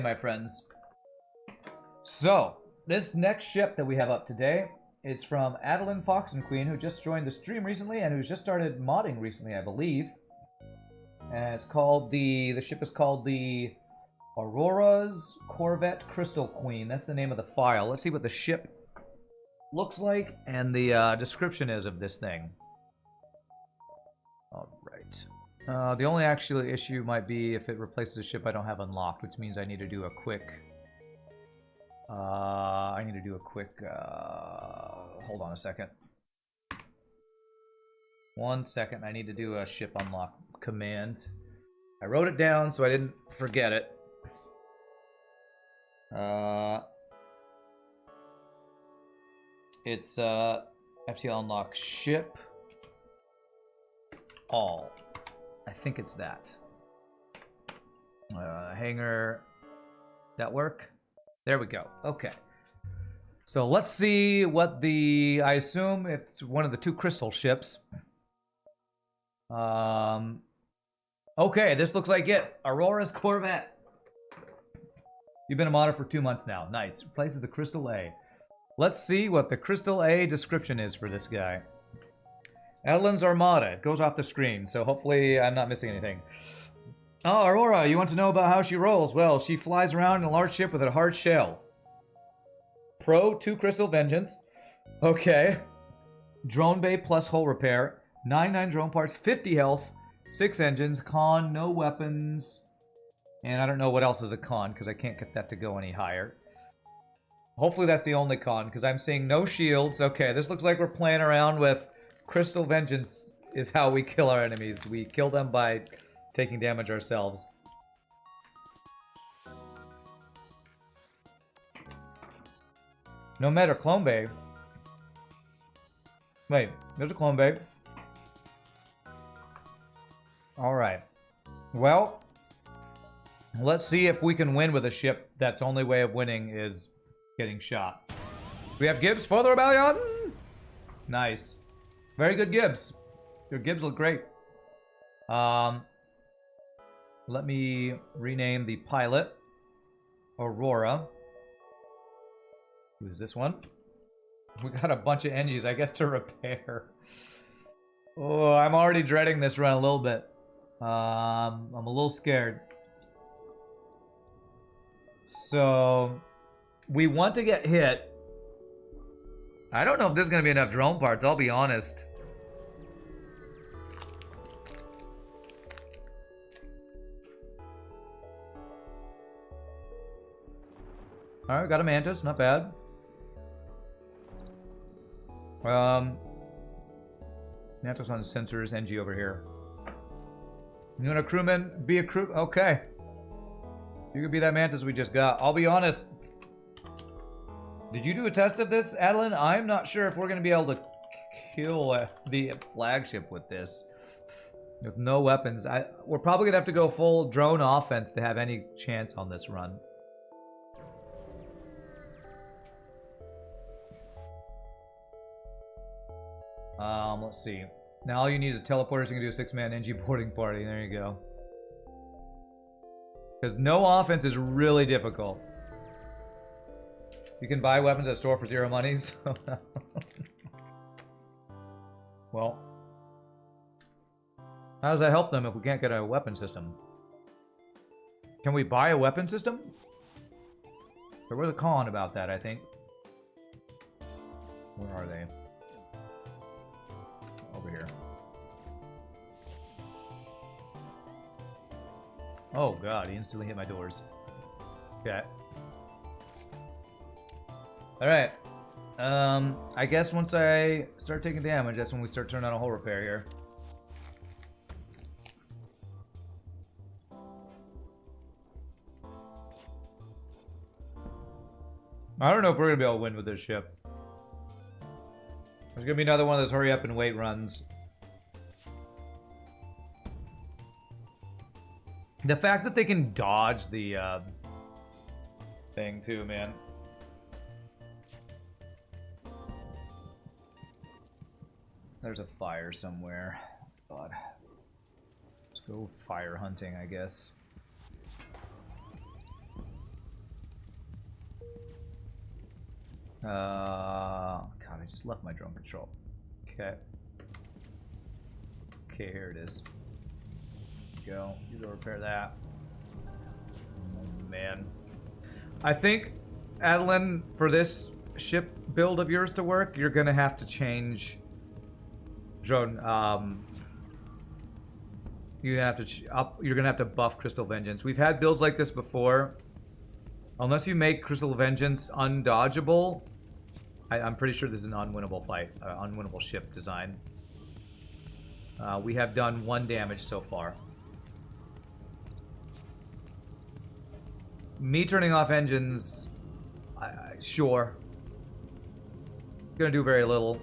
My friends. So, this next ship that we have up today is from Adeline Fox and Queen, who just joined the stream recently and who's just started modding recently, I believe. And it's called the ship is called the Aurora's Corvette Crystal Queen. That's the name of the file. Let's see what the ship looks like and the description is of this thing. Alright. The only actual issue might be if it replaces a ship I don't have unlocked, which means I need to do a quick... hold on a second. 1 second, I need to do a ship unlock command. I wrote it down so I didn't forget it. It's FTL unlock ship all. I think it's that. Hangar. That work? There we go. Okay. So let's see what the... I assume it's one of the two crystal ships. Okay, this looks like it. Aurora's Corvette. You've been a modder for 2 months now. Nice. Replaces the Crystal A. Let's see what the Crystal A description is for this guy. Adeline's Armada. It goes off the screen, so hopefully I'm not missing anything. Oh, Aurora, you want to know about how she rolls? Well, she flies around in a large ship with a hard shell. Pro, 2 Crystal Vengeance. Okay. Drone Bay plus hull repair. 99 drone parts, 50 health, 6 engines. Con, no weapons. And I don't know what else is a con, because I can't get that to go any higher. Hopefully that's the only con, because I'm seeing no shields. Okay, this looks like we're playing around with... Crystal Vengeance is how we kill our enemies. We kill them by taking damage ourselves. No matter Clone Bay. Wait, there's a Clone Bay. Alright. Well, let's see if we can win with a ship that's only way of winning is getting shot. We have Gibbs for the Rebellion! Nice. Very good Gibbs. Your Gibbs look great. Let me rename the pilot Aurora. Who's this one? We got a bunch of engines, I guess, to repair. Oh, I'm already dreading this run a little bit. I'm a little scared. So, we want to get hit. I don't know if this is going to be enough drone parts, I'll be honest. Alright, got a Mantis, not bad. Mantis on sensors, NG over here. You want a crewman? Be a crew? Okay. You could be that Mantis we just got. I'll be honest. Did you do a test of this, Adeline? I'm not sure if we're going to be able to kill the flagship with this. With no weapons. We're probably going to have to go full drone offense to have any chance on this run. Let's see. Now all you need is a teleporter, so you can do a 6-man NG boarding party. There you go. Because no offense is really difficult. You can buy weapons at store for 0 monies. Well, how does that help them if we can't get a weapon system? Can we buy a weapon system? There was a con about that, I think. Where are they? Over here. Oh god, he instantly hit my doors. Okay. Alright. I guess once I start taking damage, that's when we start turning on a hull repair here. I don't know if we're gonna be able to win with this ship. There's gonna be another one of those hurry up and wait runs. The fact that they can dodge the thing too, man. There's a fire somewhere. God. Let's go fire hunting, I guess. God, I just left my drone control. Okay. Okay, here it is. Go. You go repair that. Oh, man. I think, Adeline, for this ship build of yours to work, you're gonna have to change drone. You're gonna have to buff Crystal Vengeance. We've had builds like this before. Unless you make Crystal Vengeance undodgeable, I'm pretty sure this is an unwinnable fight, unwinnable ship design. We have done 1 damage so far. Me turning off engines, sure. Gonna do very little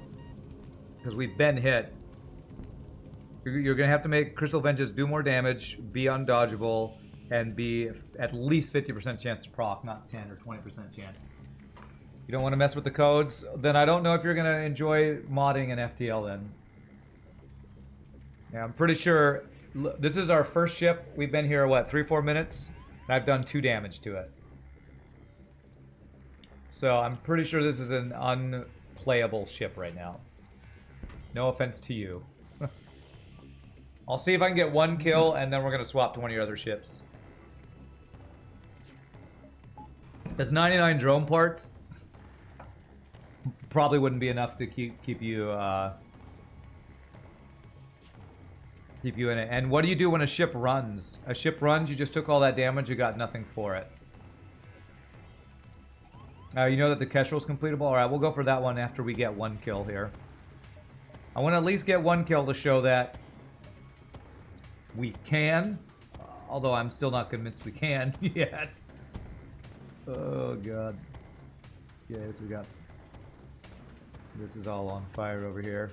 because we've been hit. You're gonna have to make Crystal Vengeance do more damage, be undodgeable, and be at least 50% chance to proc, not 10 or 20% chance. You don't want to mess with the codes, then I don't know if you're gonna enjoy modding an FTL then. Yeah, I'm pretty sure this is our first ship. We've been here, what, 3-4 minutes? And I've done 2 damage to it. So I'm pretty sure this is an unplayable ship right now. No offense to you. I'll see if I can get 1 kill, and then we're going to swap to one of your other ships. Does 99 drone parts probably wouldn't be enough to keep you in it. And what do you do when a ship runs? A ship runs, you just took all that damage, you got nothing for it. You know that the Kestrel's completable? Alright, we'll go for that one after we get 1 kill here. I want to at least get 1 kill to show that we can. Although I'm still not convinced we can yet. Oh, God. Yes, we got... This is all on fire over here.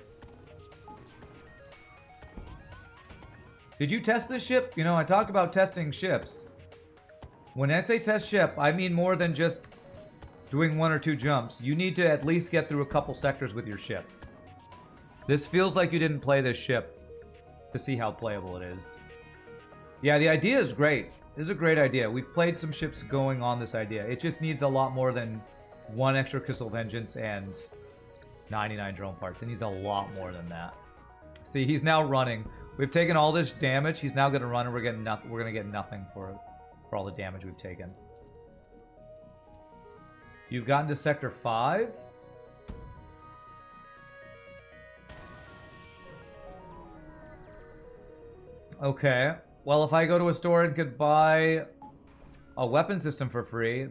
Did you test this ship? You know, I talked about testing ships. When I say test ship, I mean more than just doing 1 or 2 jumps. You need to at least get through a couple sectors with your ship. This feels like you didn't play this ship to see how playable it is. Yeah, the idea is great. This is a great idea. We've played some ships going on this idea. It just needs a lot more than 1 extra Crystal Vengeance and 99 drone parts. It needs a lot more than that. See, he's now running. We've taken all this damage. He's now going to run, and we're getting nothing. We're going to get nothing for all the damage we've taken. You've gotten to Sector 5? Okay. Well, if I go to a store and could buy a weapon system for free,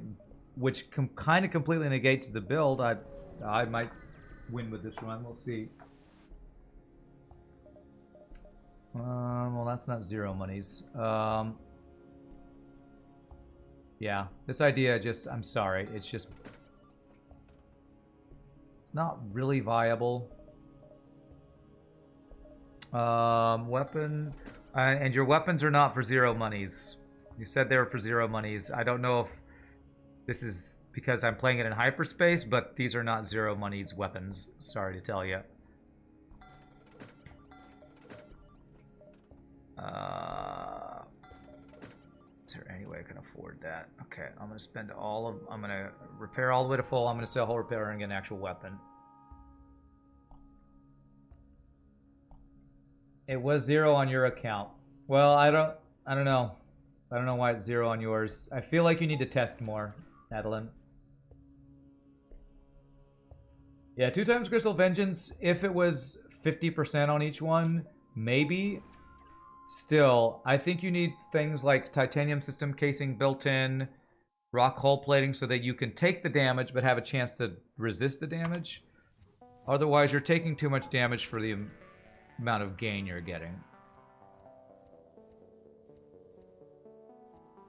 which kind of completely negates the build, I might win with this run. We'll see. Well, that's not 0 monies. Yeah, this idea just, I'm sorry, it's just, it's not really viable. Weapon, and your weapons are not for 0 monies. You said they were for 0 monies. I don't know if this is because I'm playing it in hyperspace, but these are not 0 monies weapons. Sorry to tell you. Is there any way I can afford that? Okay, I'm gonna spend all of, I'm gonna repair all the way to full. I'm gonna sell whole repair and get an actual weapon. It was 0 on your account. Well, I don't know. I don't know why it's 0 on yours. I feel like you need to test more, Adeline. Yeah, 2 times Crystal Vengeance. If it was 50% on each one, maybe. Still, I think you need things like titanium system casing built in, rock hull plating so that you can take the damage but have a chance to resist the damage. Otherwise, you're taking too much damage for the amount of gain you're getting.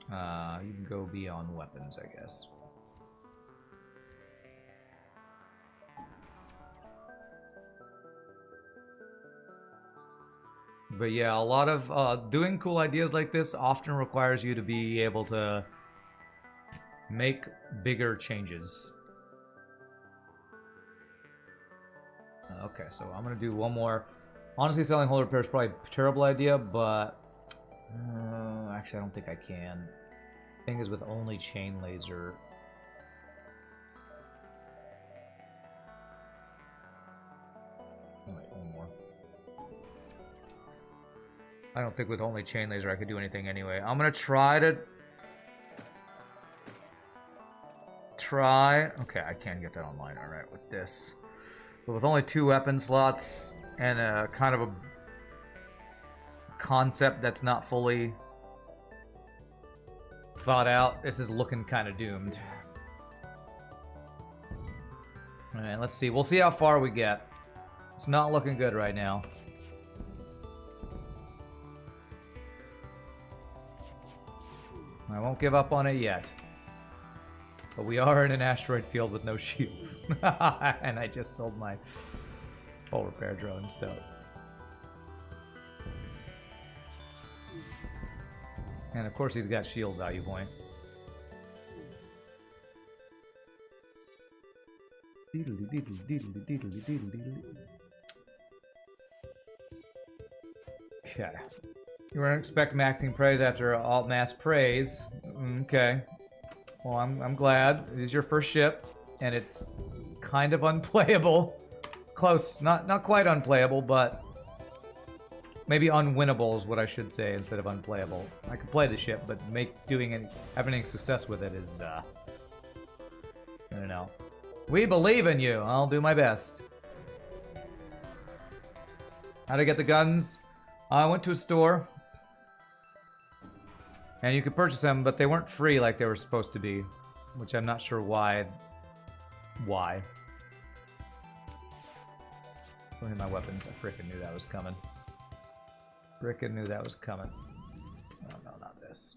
You can go beyond weapons, I guess. But yeah, a lot of doing cool ideas like this often requires you to be able to make bigger changes. Okay, so I'm gonna do one more. Honestly, selling hull repair is probably a terrible idea, but actually, I don't think I can. Thing is, with only chain laser. I don't think with only chain laser I could do anything anyway. I'm gonna try to... Okay, I can get that online, alright, with this. But with only 2 weapon slots and a kind of a concept that's not fully thought out, this is looking kind of doomed. Alright, let's see. We'll see how far we get. It's not looking good right now. I won't give up on it yet. But we are in an asteroid field with no shields. And I just sold my full repair drone, so... And of course he's got shield value point. Okay. You wouldn't expect maxing praise after alt mass praise. Okay. Well, I'm glad. It is your first ship, and it's kind of unplayable. Close. Not quite unplayable, but maybe unwinnable is what I should say instead of unplayable. I can play the ship, but having any success with it is I don't know. We believe in you. I'll do my best. How to get the guns? I went to a store. And you could purchase them, but they weren't free like they were supposed to be. Which I'm not sure why. Why? Look at my weapons. I frickin' knew that was coming. Frickin' knew that was coming. Oh, no, not this.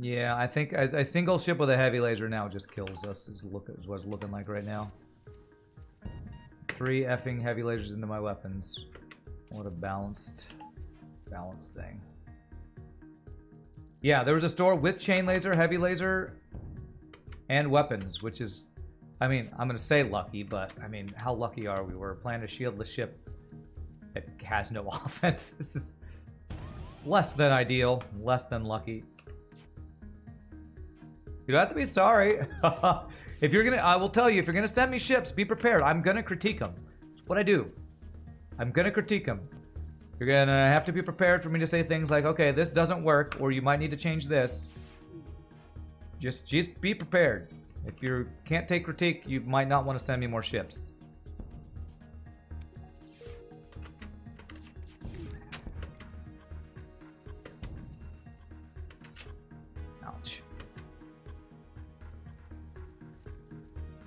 Yeah, I think a single ship with a heavy laser now just kills us, is what it's looking like right now. 3 effing heavy lasers into my weapons. What a balanced thing. Yeah, there was a store with chain laser, heavy laser, and weapons, which is, I mean, I'm going to say lucky, but, I mean, how lucky are we? We're planning to shield the ship that has no offense. This is less than ideal, less than lucky. You don't have to be sorry. If you're gonna, I will tell you, if you're gonna send me ships, be prepared. I'm gonna critique them. That's what I do. I'm gonna critique them. You're gonna have to be prepared for me to say things like, okay, this doesn't work, or you might need to change this. Just be prepared. If you can't take critique, you might not want to send me more ships.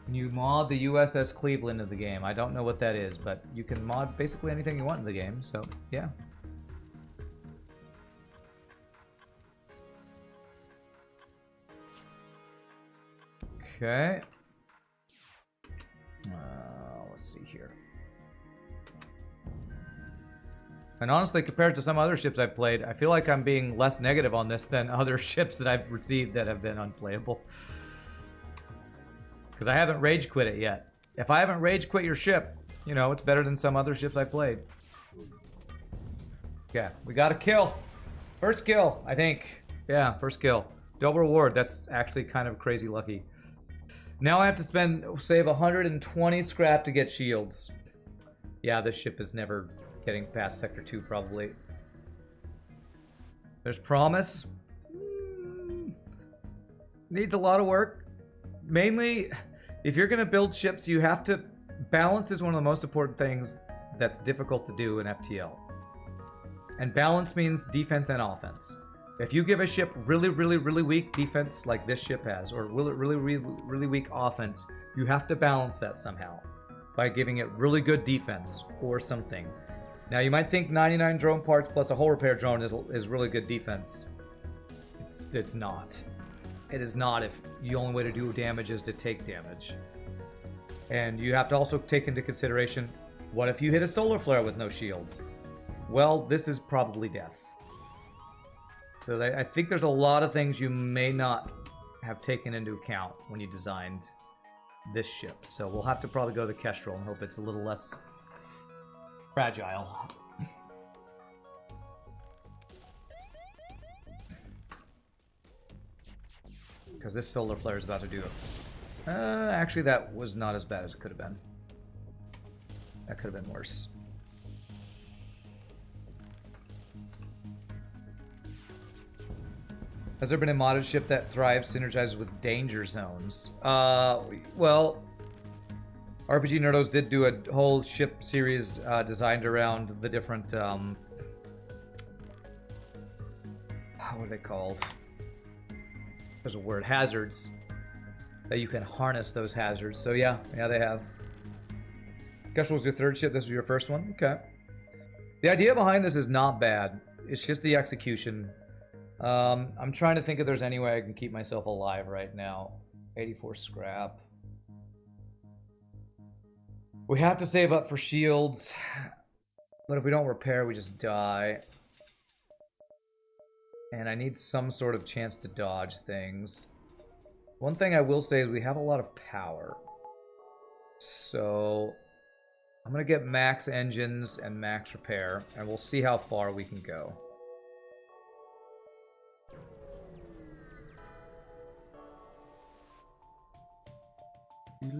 You mod the USS Cleveland of the game. I don't know what that is, but you can mod basically anything you want in the game, so yeah. Okay. Let's see here. And honestly, compared to some other ships I've played, I feel like I'm being less negative on this than other ships that I've received that have been unplayable. Because I haven't rage quit it yet. If I haven't rage quit your ship, you know, it's better than some other ships I played. Okay, we got a kill. First kill, I think. Yeah, first kill. Double reward. That's actually kind of crazy lucky. Now I have to save 120 scrap to get shields. Yeah, this ship is never getting past Sector 2, probably. There's promise. Needs a lot of work. Mainly, if you're going to build ships, you have to... Balance is one of the most important things that's difficult to do in FTL. And balance means defense and offense. If you give a ship really, really, really weak defense, like this ship has, or really, really, really, really weak offense, you have to balance that somehow by giving it really good defense or something. Now, you might think 99 drone parts plus a hull repair drone is really good defense. It's not. It is not if the only way to do damage is to take damage. And you have to also take into consideration, what if you hit a solar flare with no shields? Well, this is probably death. So I think there's a lot of things you may not have taken into account when you designed this ship. So we'll have to probably go to the Kestrel and hope it's a little less fragile. Because this solar flare is about to do it. Actually, that was not as bad as it could have been. That could have been worse. Has there been a modded ship that thrives, synergizes with danger zones? Well, RPG Nerdos did do a whole ship series designed around the different, what are they called? There's a word, hazards. That you can harness those hazards. So yeah, they have. Guess what was your third ship? This was your first one? Okay. The idea behind this is not bad. It's just the execution. I'm trying to think if there's any way I can keep myself alive right now. 84 scrap. We have to save up for shields. But if we don't repair, we just die. And I need some sort of chance to dodge things. One thing I will say is we have a lot of power. So I'm going to get max engines and max repair. And we'll see how far we can go. Good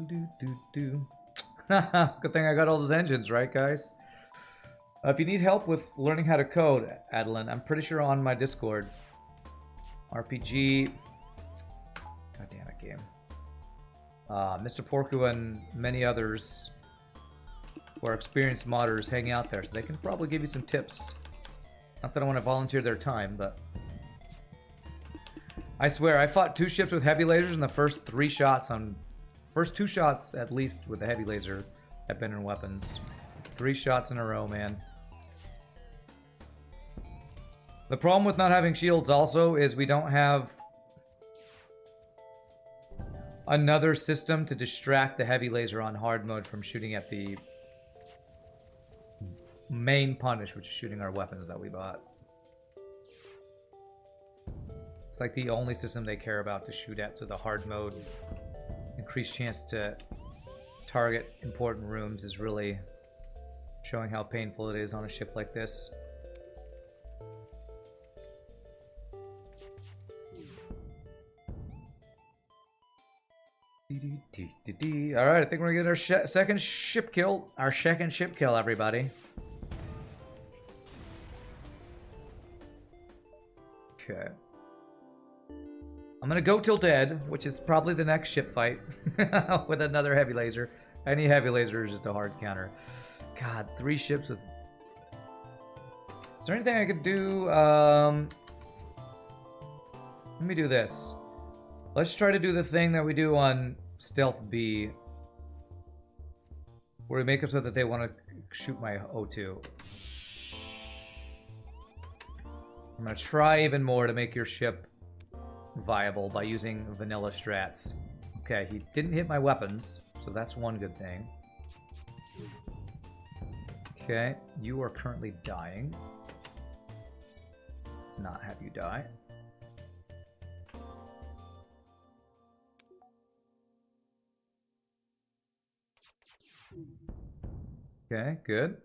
thing I got all those engines, right, guys? If you need help with learning how to code, Adeline, I'm pretty sure on my Discord. RPG. God damn it, game. Mr. Porku and many others who are experienced modders hang out there, so they can probably give you some tips. Not that I want to volunteer their time, but I swear, I fought 2 ships with heavy lasers and the first 3 shots on... First 2 shots, at least, with the heavy laser have been in weapons. 3 shots in a row, man. The problem with not having shields also is we don't have another system to distract the heavy laser on hard mode from shooting at the main punish, which is shooting our weapons that we bought. It's like the only system they care about to shoot at, so the hard mode increased chance to target important rooms is really showing how painful it is on a ship like this. Alright, I think we're gonna get our second ship kill. Our second ship kill, everybody. Okay. I'm gonna go till dead, which is probably the next ship fight with another heavy laser. Any heavy laser is just a hard counter. God, 3 ships with... Is there anything I could do? Let me do this. Let's try to do the thing that we do on Stealth B, where we make it so that they want to shoot my O2. I'm gonna try even more to make your ship viable by using vanilla strats. Okay, he didn't hit my weapons, so that's one good thing. Okay, you are currently dying. Let's not have you die. Okay, good.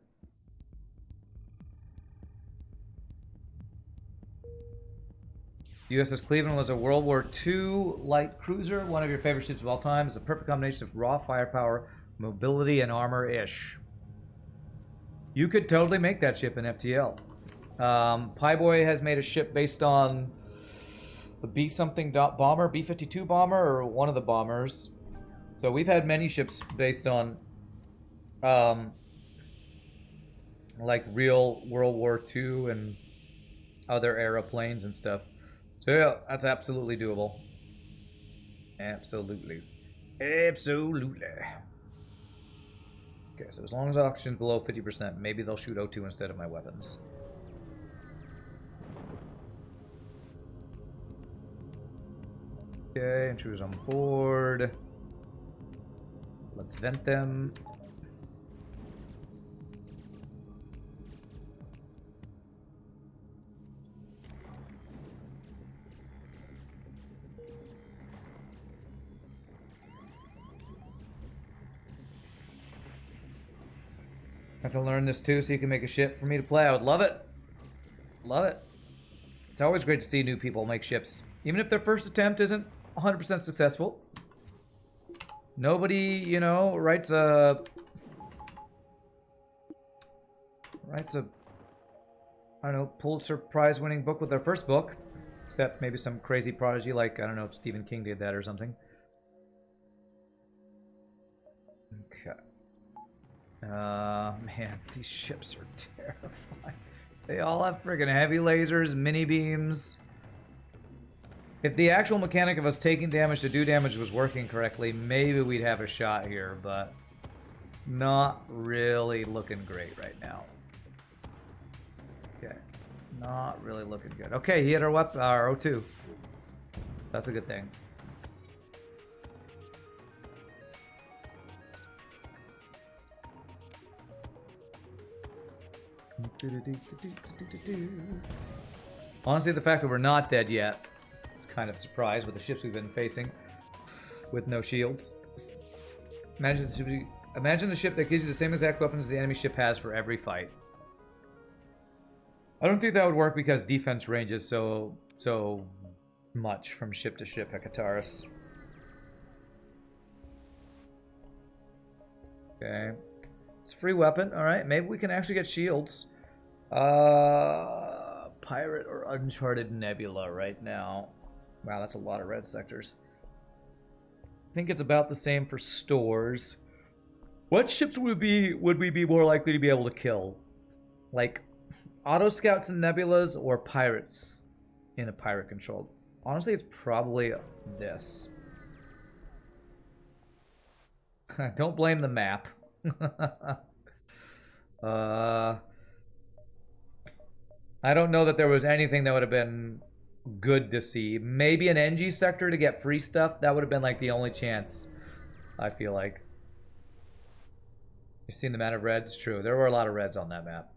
USS Cleveland was a World War II light cruiser, one of your favorite ships of all time. It's a perfect combination of raw firepower, mobility, and armor-ish. You could totally make that ship in FTL. Pieboy has made a ship based on the B-something bomber, B-52 bomber, or one of the bombers. So we've had many ships based on like real World War II and other airplanes and stuff. So yeah, that's absolutely doable. Absolutely. Absolutely. Okay, so as long as oxygen's below 50%, maybe they'll shoot O2 instead of my weapons. Okay, intruders on board. Let's vent them. Have to learn this too so you can make a ship for me to play. I would love it. Love it. It's always great to see new people make ships. Even if their first attempt isn't 100% successful. Nobody, you know, writes a I don't know, Pulitzer Prize winning book with their first book. Except maybe some crazy prodigy like, I don't know if Stephen King did that or something. Okay. Man, these ships are terrifying. They all have friggin' heavy lasers, mini beams. If the actual mechanic of us taking damage to do damage was working correctly, maybe we'd have a shot here, but it's not really looking great right now. Okay, it's not really looking good. Okay, he hit our weapon, our O2. That's a good thing. Honestly, the fact that we're not dead yet, it's kind of a surprise with the ships we've been facing with no shields. Imagine the ship that gives you the same exact weapons the enemy ship has for every fight. I don't think that would work because defense ranges so much from ship to ship at Kataris. Okay. It's a free weapon. Alright, maybe we can actually get shields. Pirate or Uncharted Nebula right now. Wow, that's a lot of red sectors. I think it's about the same for stores. What ships would we be more likely to be able to kill? Like auto scouts and nebulas or pirates in a pirate control? Honestly, it's probably this. Don't blame the map. I don't know that there was anything that would have been good to see. Maybe an NG sector to get free stuff. That would have been like the only chance, I feel like. You've seen the amount of reds? True. There were a lot of reds on that map.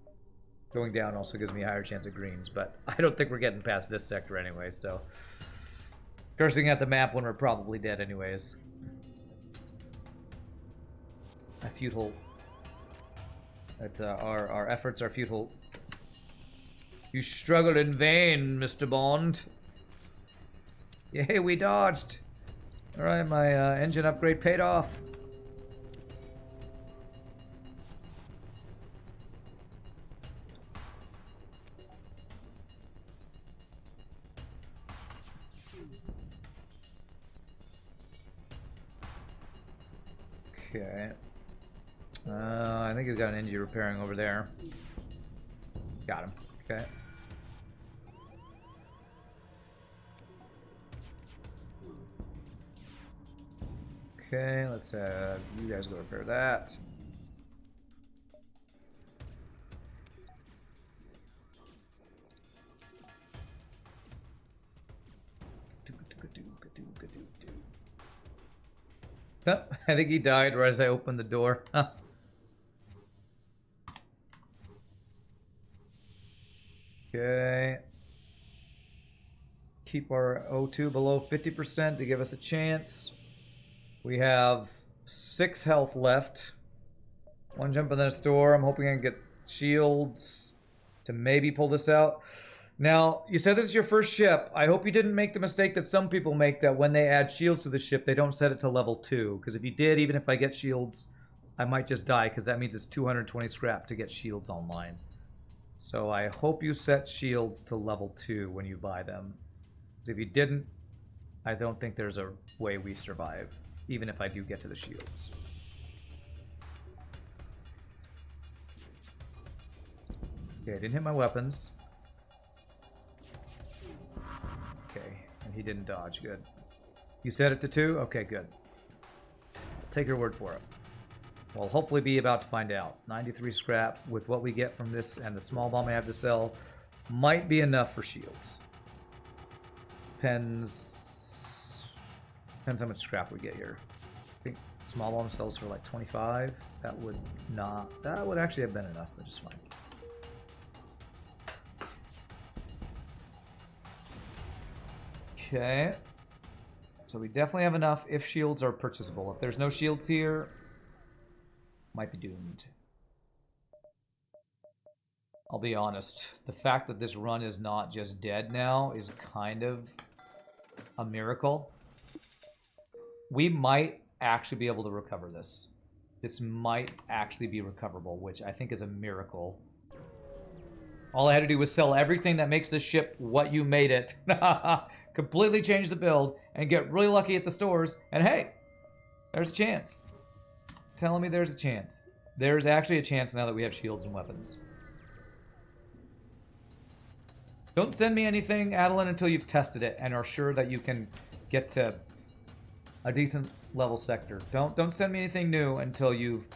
Going down also gives me a higher chance of greens, but I don't think we're getting past this sector anyway, so... Cursing at the map when we're probably dead anyways. A futile. Our efforts are futile. You struggled in vain, Mr. Bond. Yay, we dodged. Alright, my engine upgrade paid off. Okay. I think he's got an engine repairing over there. Got him. Okay. Okay, let's have you guys go repair that. I think he died right as I opened the door. Okay. Keep our O2 below 50% to give us a chance. We have 6 health left. One jump in the store. I'm hoping I can get shields to maybe pull this out. Now, you said this is your first ship. I hope you didn't make the mistake that some people make, that when they add shields to the ship, they don't set it to level 2. Because if you did, even if I get shields, I might just die, because that means it's 220 scrap to get shields online. So I hope you set shields to level 2 when you buy them. If you didn't, I don't think there's a way we survive, even if I do get to the shields. Okay, I didn't hit my weapons. Okay, and he didn't dodge. Good. You set it to 2? Okay, good. Take your word for it. We'll hopefully be about to find out. 93 scrap with what we get from this and the small bomb I have to sell might be enough for shields. Depends how much scrap we get here. I think small bomb sells for like 25. That would actually have been enough, but it's fine. Okay. So we definitely have enough if shields are purchasable. If there's no shields here, might be doomed. I'll be honest. The fact that this run is not just dead now is kind of a miracle. we might actually be able to recover this. This might actually be recoverable, which I think is a miracle. All I had to do was sell everything that makes this ship what you made it. Completely change the build and get really lucky at the stores. And hey, there's a chance. Telling me there's a chance. There's actually a chance now that we have shields and weapons. Don't send me anything, Adeline, until you've tested it and are sure that you can get to a decent level sector. Don't send me anything new until you've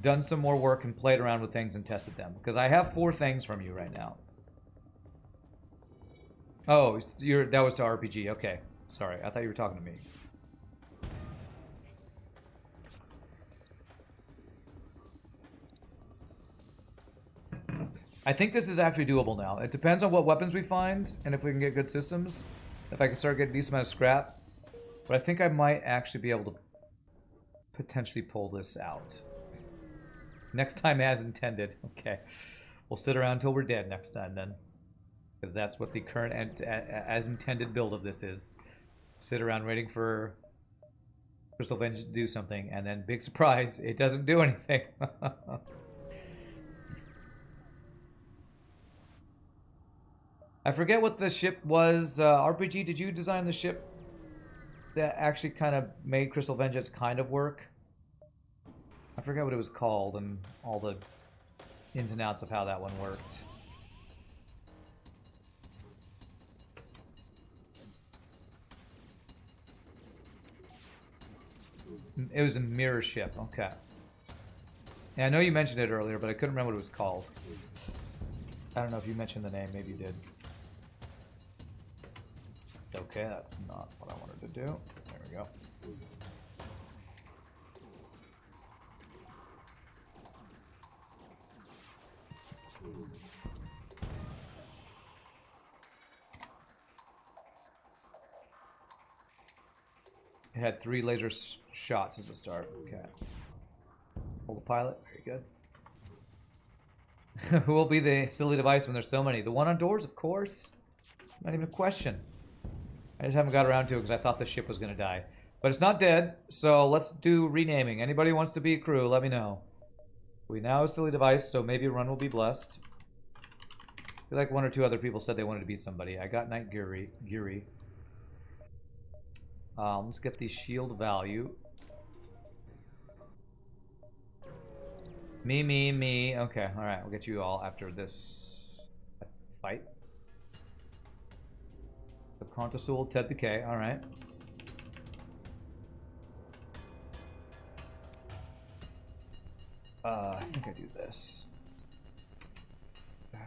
done some more work and played around with things and tested them. Because I have 4 things from you right now. Oh, that was to RPG. Okay. Sorry, I thought you were talking to me. I think this is actually doable now. It depends on what weapons we find and if we can get good systems. If I can start getting a decent amount of scrap. But I think I might actually be able to potentially pull this out. Next time as intended. Okay. We'll sit around until we're dead next time then. Because that's what the current as intended build of this is. Sit around waiting for Crystal Vengeance to do something. And then big surprise, it doesn't do anything. I forget what the ship was. RPG, did you design the ship that actually kind of made Crystal Vengeance kind of work? I forget what it was called and all the ins and outs of how that one worked. It was a mirror ship. Okay. Yeah, I know you mentioned it earlier, but I couldn't remember what it was called. I don't know if you mentioned the name. Maybe you did. Okay, that's not what I wanted to do. There we go. It had 3 laser shots as a start. Okay. Hold the pilot. Very good. Who will be the silly device when there's so many? The one on doors, of course. It's not even a question. I just haven't got around to it because I thought the ship was going to die. But it's not dead, so let's do renaming. Anybody wants to be a crew, let me know. We now have a silly device, so maybe a run will be blessed. I feel like 1 or 2 other people said they wanted to be somebody. I got Night Geary. Let's get the shield value. Me. Okay, alright, we'll get you all after this fight. The Contosul, Ted the K, alright. I think I do this.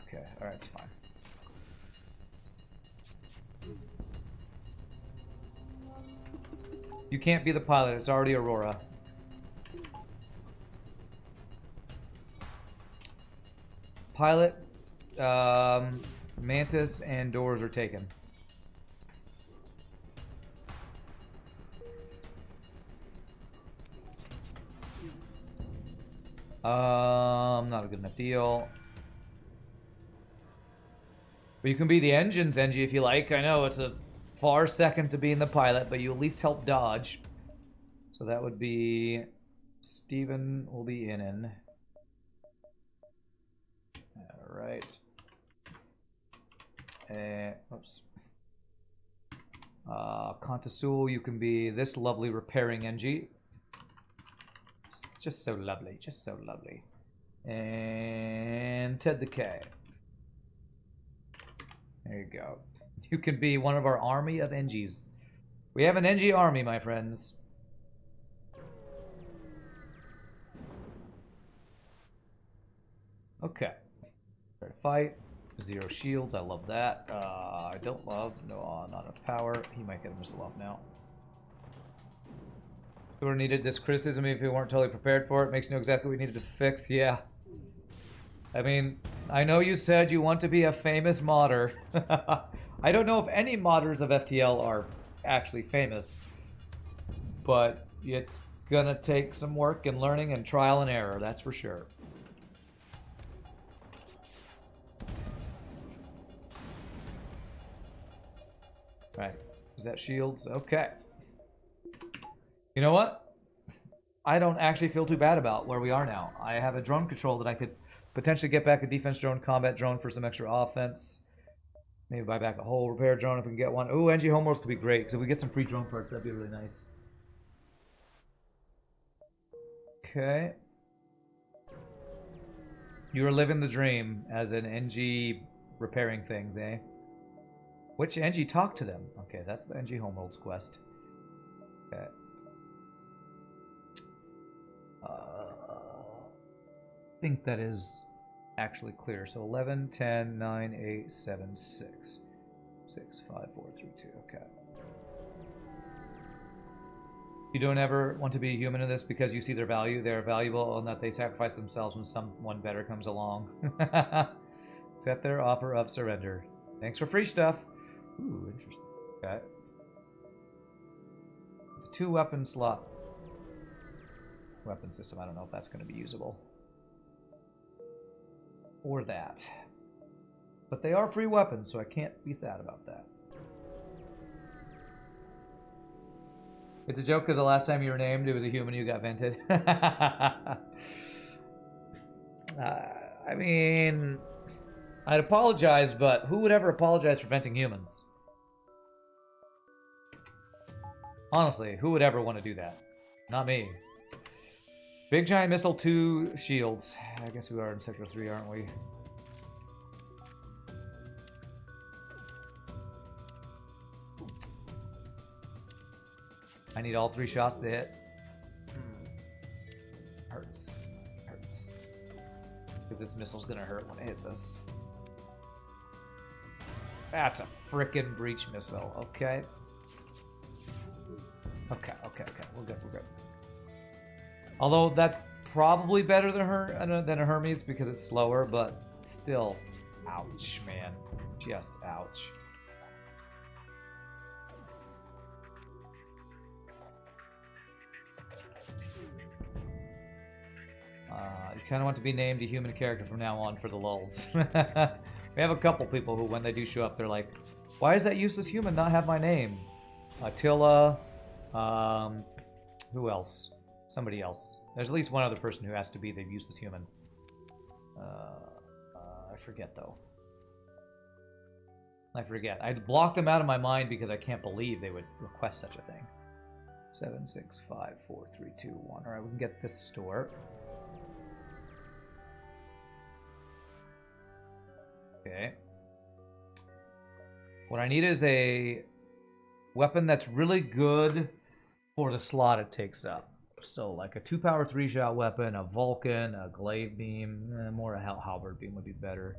Okay, alright, it's fine. You can't be the pilot, it's already Aurora. Pilot, Mantis, and doors are taken. Not a good enough deal. But you can be the engines, Engie, if you like. I know it's a far second to being the pilot, but you at least help dodge. So that would be... Steven will be in. Alright. Oops. Contosul, you can be this lovely repairing Engie. Just so lovely, just so lovely. And Ted the K. There you go. You can be one of our army of Engies. We have an Engie army, my friends. Okay. Fair to fight. 0 shields, I love that. I don't love, no, not enough power. He might get a missile off now. We needed this criticism if we weren't totally prepared for it. Makes you know exactly what we needed to fix. Yeah. I mean, I know you said you want to be a famous modder. I don't know if any modders of FTL are actually famous. But it's gonna take some work and learning and trial and error, that's for sure. Right. Is that shields? Okay. You know what? I don't actually feel too bad about where we are now. I have a drone control that I could potentially get back a defense drone, combat drone for some extra offense. Maybe buy back a whole repair drone if we can get one. Ooh, NG Homeworlds could be great, because if we get some free drone parts, that'd be really nice. Okay. You are living the dream as an NG repairing things, eh? Which NG talk to them? Okay, that's the NG Homeworlds quest. Okay. I think that is actually clear. So 11, 10, 9, 8, 7, 6. 6, 5, 4, 3, 2. Okay. You don't ever want to be a human in this because you see their value. They're valuable and that they sacrifice themselves when someone better comes along. Accept their offer of surrender. Thanks for free stuff. Ooh, interesting. Okay. The 2-weapon slot weapon system. I don't know if that's going to be usable. Or that. But they are free weapons, so I can't be sad about that. It's a joke because the last time you were named, it was a human you got vented. I mean, I'd apologize, but who would ever apologize for venting humans? Honestly, who would ever want to do that? Not me. Big giant missile, 2 shields. I guess we are in Sector 3, aren't we? I need all 3 shots to hit. Hurts. Hurts. Because this missile's gonna hurt when it hits us. That's a frickin' breach missile. Okay. Okay. We're good. Although that's probably better than a Hermes because it's slower, but still, ouch, man. Just ouch. You kind of want to be named a human character from now on for the lulz. We have a couple people who, when they do show up, they're like, "Why does that useless human not have my name?" Attila. Who else? Somebody else. There's at least one other person who has to be the useless human. I forget, though. I forget. I blocked them out of my mind because I can't believe they would request such a thing. 7, 6, 5, 4, 3, 2, 1. Alright, we can get this store. Okay. What I need is a weapon that's really good for the slot it takes up. So, like a 2-power 3-shot weapon, a Vulcan, a glaive beam, more a halberd beam would be better.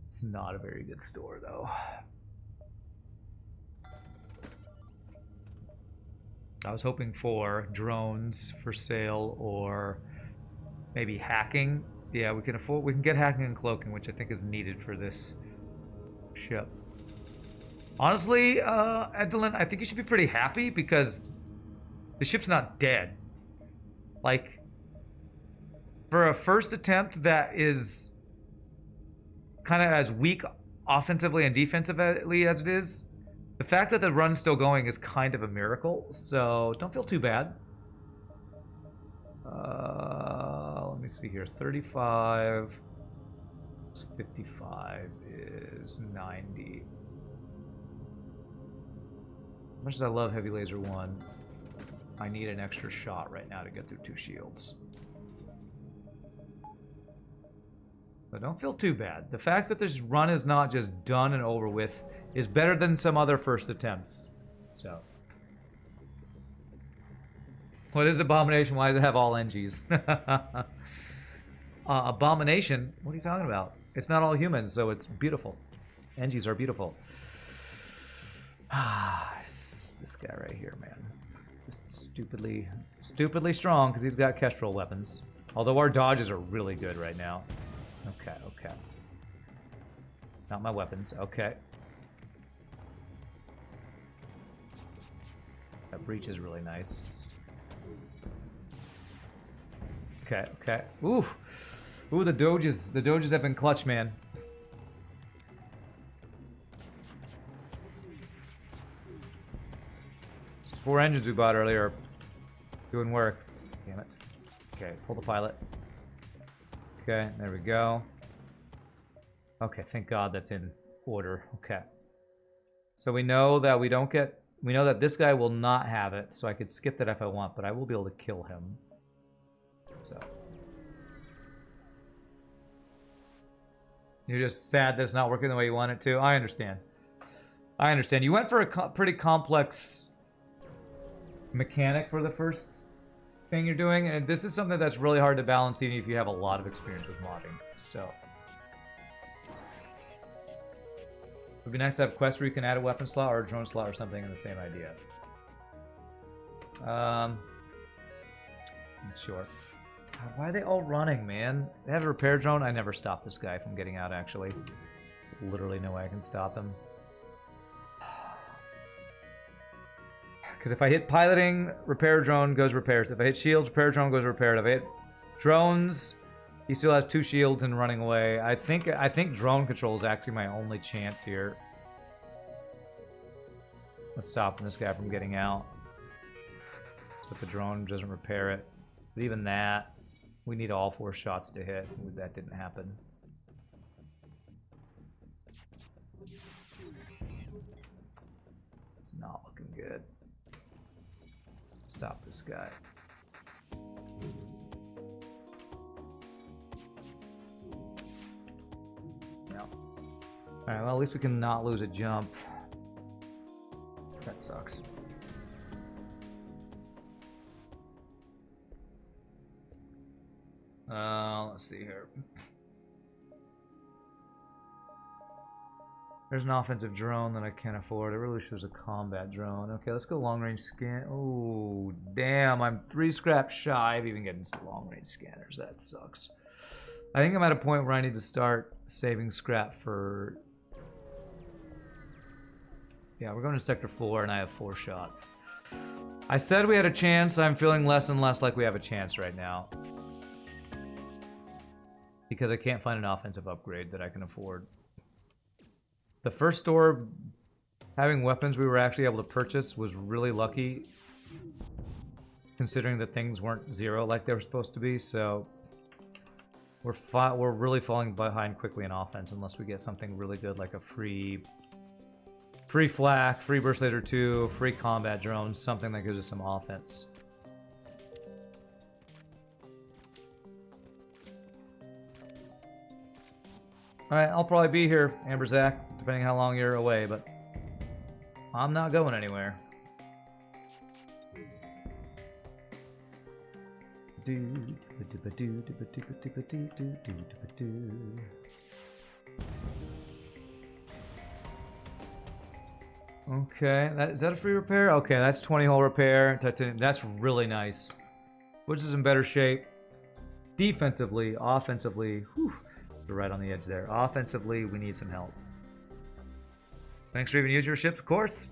It's not a very good store, though. I was hoping for drones for sale or maybe hacking. Yeah, we can get hacking and cloaking, which I think is needed for this ship. Honestly, Edlin, I think you should be pretty happy because the ship's not dead. Like, for a first attempt that is kind of as weak offensively and defensively as it is, the fact that the run's still going is kind of a miracle, so don't feel too bad. Let me see here. 35 plus 55 is 90. As much as I love Heavy Laser 1, I need an extra shot right now to get through 2 shields. So don't feel too bad. The fact that this run is not just done and over with is better than some other first attempts. So. What is Abomination? Why does it have all NGs? Abomination? What are you talking about? It's not all humans, so it's beautiful. NGs are beautiful. This guy right here, man. Just stupidly strong because he's got Kestrel weapons. Although our dodges are really good right now. Okay. Not my weapons. Okay. That breach is really nice. Okay. Ooh, the doges. The doges have been clutch, man. Those 4 engines we bought earlier are Doing work. Damn it. Okay, pull the pilot. Okay, there we go. Okay, thank God that's in order. Okay. So we know that we don't get... We know that this guy will not have it, so I could skip that if I want, but I will be able to kill him. So... You're just sad that it's not working the way you want it to? I understand. I understand. You went for a pretty complex mechanic for the first thing you're doing, and this is something that's really hard to balance even if you have a lot of experience with modding. So... It would be nice to have quests where you can add a weapon slot or a drone slot or something in the same idea. Sure. God, why are they all running, man? They have a repair drone? I never stopped this guy from getting out, actually. Literally no way I can stop him. Because if I hit piloting, repair drone goes repairs. If I hit shields, repair drone goes repaired. If I hit drones... He still has 2 shields and running away. I think drone control is actually my only chance here. Let's stop this guy from getting out. So if the drone doesn't repair it. But even that, we need all 4 shots to hit. That didn't happen. It's not looking good. Stop this guy. Alright, well, at least we can not lose a jump. That sucks. Let's see here. There's an offensive drone that I can't afford. I really wish there was a combat drone. Okay, let's go long-range scan. Oh, damn. I'm 3 scraps shy of even getting some long-range scanners. That sucks. I think I'm at a point where I need to start saving scrap for... Yeah, we're going to Sector 4, and I have 4 shots. I said we had a chance. I'm feeling less and less like we have a chance right now. Because I can't find an offensive upgrade that I can afford. The first store, having weapons we were actually able to purchase was really lucky. Considering that things weren't 0 like they were supposed to be, so... We're really falling behind quickly in offense unless we get something really good like a free flak, free burst laser 2, free combat drone, something that gives us some offense. Alright, I'll probably be here, Amber Zach, depending how long you're away, but I'm not going anywhere. Okay, is that a free repair? Okay, that's 20 hull repair. Titanium. That's really nice. Which is in better shape. Defensively, offensively, whew, we're right on the edge there. Offensively, we need some help. Thanks for even using your ships, of course.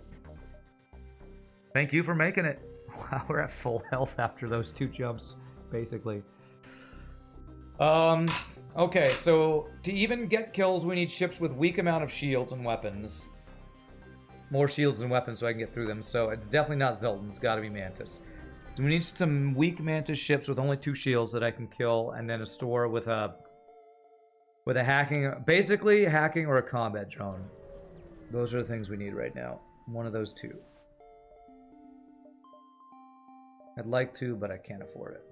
Thank you for making it. Wow, we're at full health after those 2 jumps, basically. Okay, so to even get kills, we need ships with weak amount of shields and weapons. More shields and weapons so I can get through them. So it's definitely not Zoltan. It's got to be Mantis. So we need some weak Mantis ships with only 2 shields that I can kill, and then a store with a hacking, basically hacking or a combat drone. Those are the things we need right now. One of those 2. I'd like to, but I can't afford it.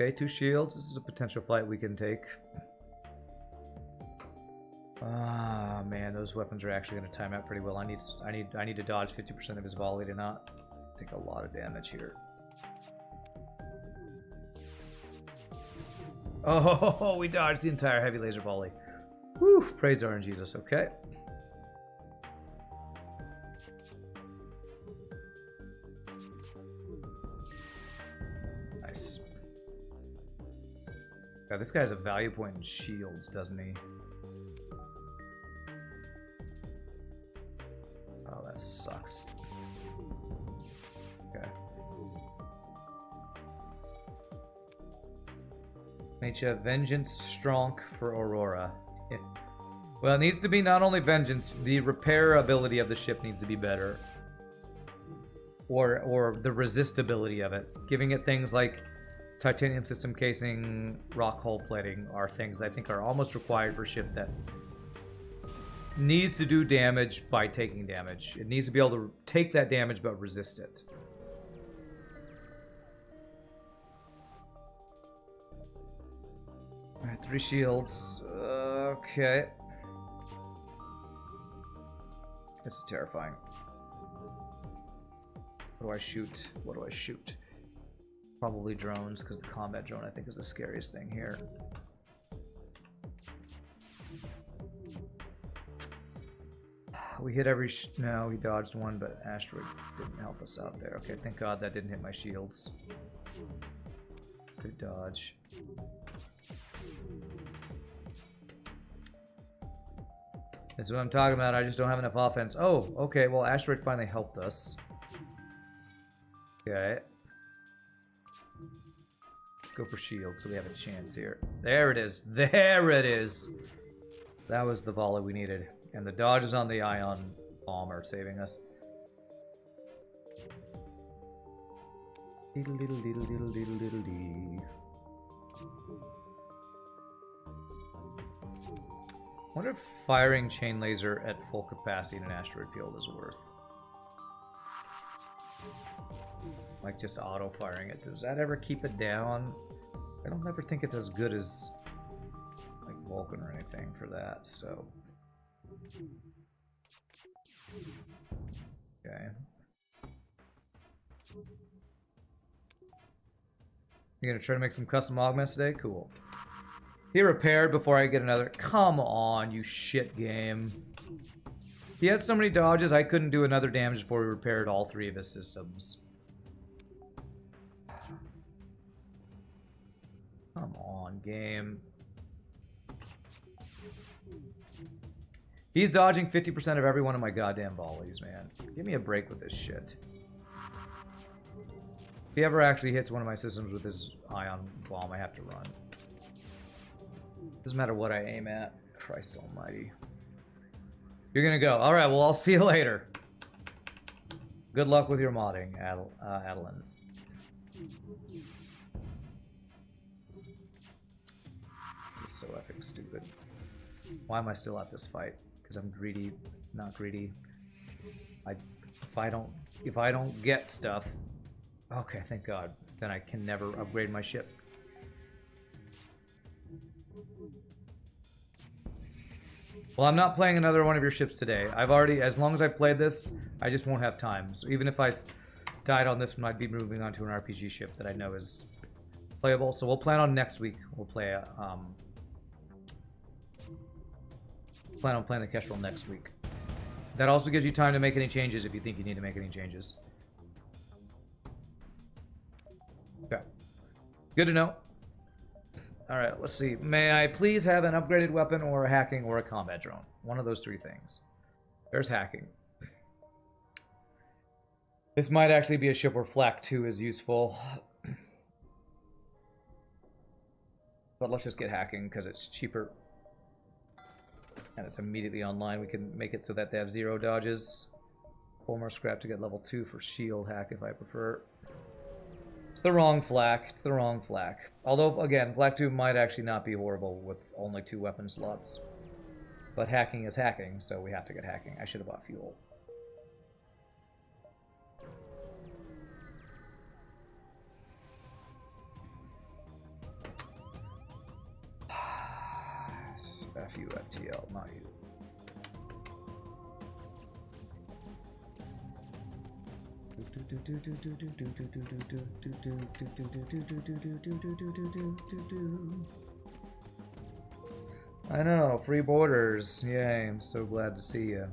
Okay, 2 shields. This is a potential fight we can take. Ah, man, those weapons are actually going to time out pretty well. I need to dodge 50% of his volley to not take a lot of damage here. Oh, we dodged the entire heavy laser volley. Whew, praise our Jesus. Okay. Nice. God, this guy has a value point in shields, doesn't he? Oh, that sucks. Okay. Nature Vengeance Strong for Aurora. Yeah. Well, it needs to be not only vengeance, the repair ability of the ship needs to be better. Or the resistibility of it. Giving it things like titanium system casing, rock hull plating are things that I think are almost required for a ship that needs to do damage by taking damage. It needs to be able to take that damage but resist it. Alright, 3 shields. Okay. This is terrifying. What do I shoot? What do I shoot? Probably drones, because the combat drone I think is the scariest thing here. We hit every... no, we dodged one, but asteroid didn't help us out there. Okay, thank God that didn't hit my shields. Good dodge. That's what I'm talking about. I just don't have enough offense. Oh, okay. Well, asteroid finally helped us. Okay. Let's go for shield so we have a chance here. There it is. There it is. That was the volley we needed. And the dodges on the ion bomb are saving us. Diddle diddle diddle diddle diddle diddle dee. I wonder if firing chain laser at full capacity in an asteroid field is worth. Like just auto firing it. Does that ever keep it down? I don't ever think it's as good as like Vulcan or anything for that, so. Okay. You're gonna try to make some custom augments today? Cool. He repaired before I get another. Come on, you shit game. He had so many dodges, I couldn't do another damage before he repaired all 3 of his systems. Come on, game. He's dodging 50% of every one of my goddamn volleys, man. Give me a break with this shit. If he ever actually hits one of my systems with his ion bomb, I have to run. Doesn't matter what I aim at. Christ almighty. You're gonna go. Alright, well, I'll see you later. Good luck with your modding, Adeline. This is so effing stupid. Why am I still at this fight? Because I'm greedy. Not greedy. If I don't get stuff... Okay, thank God. Then I can never upgrade my ship. Well, I'm not playing another one of your ships today. I've already, as long as I've played this, I just won't have time. So even if I died on this one, I'd be moving on to an RPG ship that I know is playable. So we'll plan on next week. We'll play plan on playing the Kestrel next week. That also gives you time to make any changes if you think you need to make any changes. Okay. Good to know. Alright, let's see. May I please have an upgraded weapon or a hacking or a combat drone? One of those 3 things. There's hacking. This might actually be a ship where Flak 2 is useful. But let's just get hacking because it's cheaper. And it's immediately online. We can make it so that they have 0 dodges. 4 more scrap to get level 2 for shield hack if I prefer. It's the wrong flak. It's the wrong flak. Although, again, Flak 2 might actually not be horrible with only 2 weapon slots. But hacking is hacking, so we have to get hacking. I should have bought fuel. F you, FTL, not you. I know, free borders. Yay, I'm so glad to see you.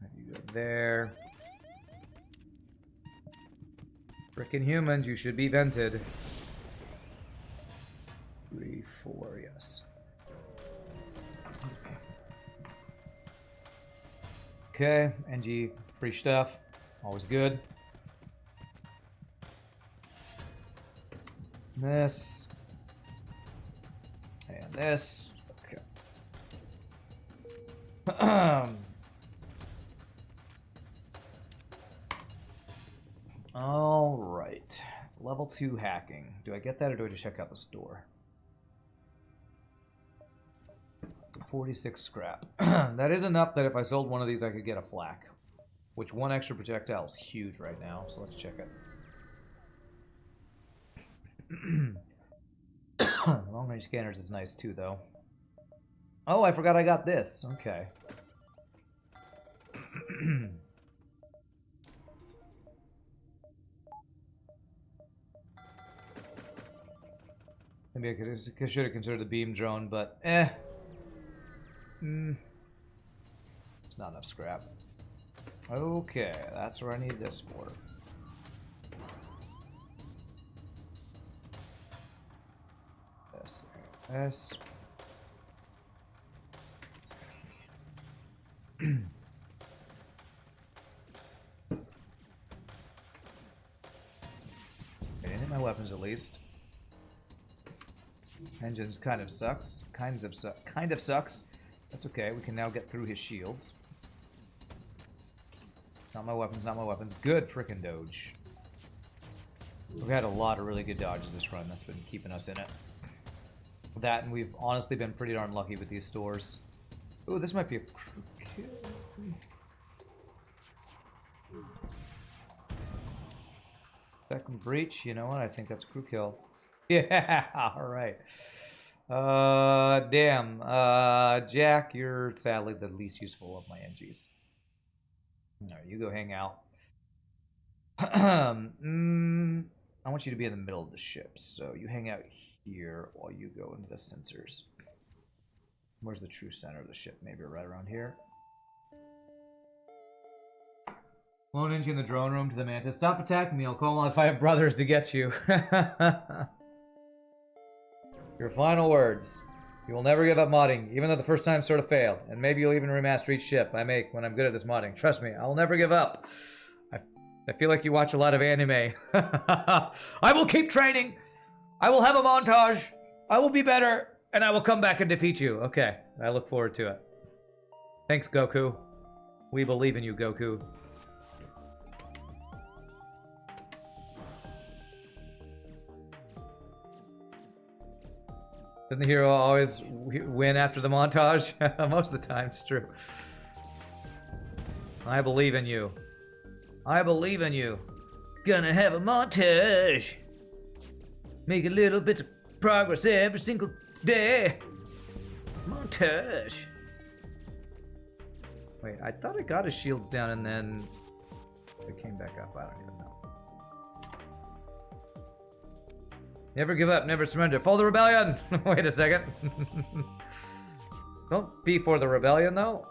Have you go there. Frickin' humans, you should be vented. 3, 4, yes. Okay, NG free stuff. Always good. This. And this. Okay. All right. Level 2 hacking. Do I get that or do I just check out the store? 46 scrap. That is enough that if I sold one of these I could get a flak. Which one extra projectile is huge right now, so let's check it. Long range scanners is nice too though. Oh, I forgot I got this. Okay. Maybe I should have considered the beam drone, but it's not enough scrap. Okay, that's where I need this for. S. I hit my weapons at least. Engines kind of sucks. Kind of sucks. That's okay. We can now get through his shields. Not my weapons. Not my weapons. Good frickin' dodge. We've had a lot of really good dodges this run. That's been keeping us in it. That, and we've honestly been pretty darn lucky with these stores. Oh, this might be a crew kill. Second breach. You know what? I think that's a crew kill. Yeah, alright. Damn. Jack, you're sadly the least useful of my NGs. Alright, you go hang out. I want you to be in the middle of the ship, so you hang out here while you go into the sensors. Where's the true center of the ship? Maybe right around here. Lone NG in the drone room to the Mantis. Stop attacking me. I'll call on 5 brothers to get you. Your final words. You will never give up modding, even though the first time sort of failed. And maybe you'll even remaster each ship I make when I'm good at this modding. Trust me, I will never give up. I feel like you watch a lot of anime. I will keep training. I will have a montage. I will be better. And I will come back and defeat you. Okay, I look forward to it. Thanks, Goku. We believe in you, Goku. Doesn't the hero always win after the montage? Most of the time, it's true. I believe in you. I believe in you. Gonna have a montage. Make a little bits of progress every single day. Montage. Wait, I thought I got his shields down and then it came back up. I don't even know. Never give up, never surrender. For the rebellion! Wait a second. Don't be for the rebellion, though.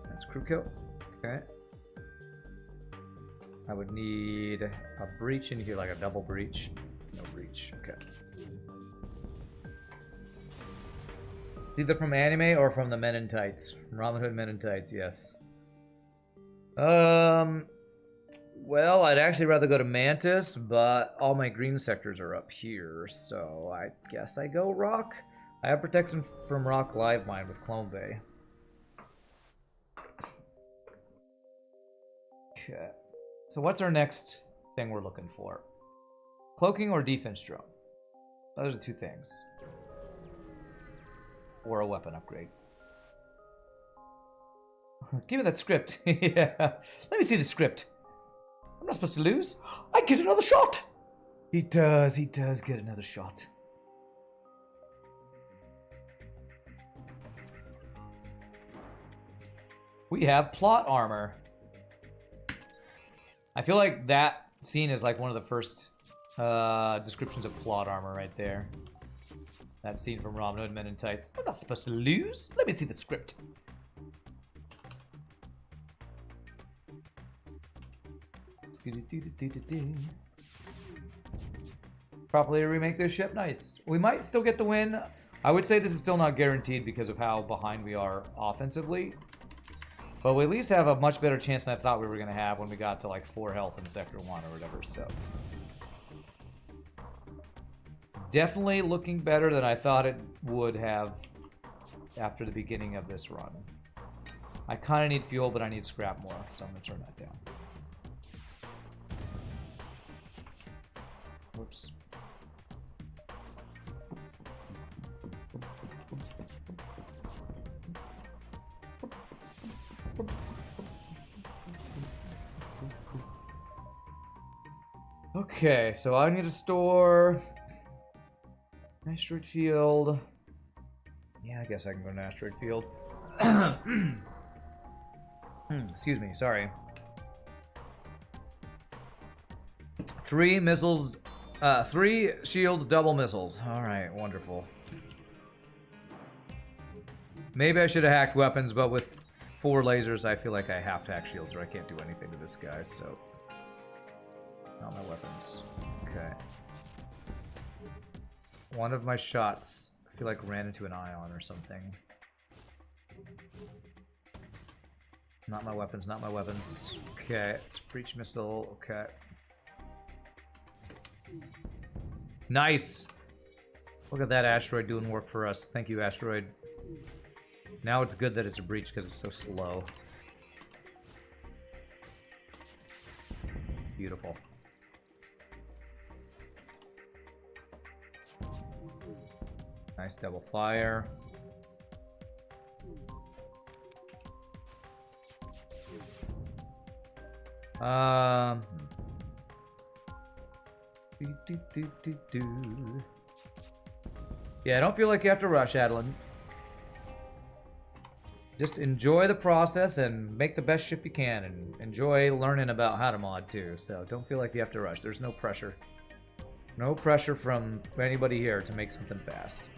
That's crew kill. Okay. I would need a breach in here, like a double breach. No breach. Okay. Either from anime or from the Men in Tights. Robin Hood Men in Tights, yes. Well, I'd actually rather go to Mantis, but all my green sectors are up here, so I guess I go Rock. I have protection from Rock Live Mine with Clone Bay. Okay. So what's our next thing we're looking for? Cloaking or defense drone? Those are 2 things. Or a weapon upgrade. Give me that script. Yeah. Let me see the script. I'm not supposed to lose. I get another shot. He does get another shot. We have plot armor. I feel like that scene is like one of the first descriptions of plot armor right there. That scene from Robin Hood Men in Tights. I'm not supposed to lose. Let me see the script. Properly remake this ship. Nice. We might still get the win. I would say this is still not guaranteed because of how behind we are offensively. But we at least have a much better chance than I thought we were going to have when we got to like 4 health in Sector 1 or whatever, so. Definitely looking better than I thought it would have after the beginning of this run. I kind of need fuel, but I need scrap more, so I'm going to turn that down. Whoops. Okay, so I need to store asteroid field. Yeah, I guess I can go to asteroid field. Excuse me, sorry. 3 missiles, 3 shields, double missiles. All right, wonderful. Maybe I should have hacked weapons, but with 4 lasers, I feel like I have to hack shields or I can't do anything to this guy, so. Not my weapons. Okay. One of my shots, I feel like ran into an ion or something. Not my weapons, not my weapons. Okay, it's breach missile, okay. Nice! Look at that asteroid doing work for us. Thank you, asteroid. Now it's good that it's a breach because it's so slow. Beautiful. Nice double fire. Yeah, I don't feel like you have to rush, Adeline. Just enjoy the process and make the best ship you can, and enjoy learning about how to mod too. So don't feel like you have to rush. There's no pressure. No pressure from anybody here to make something fast.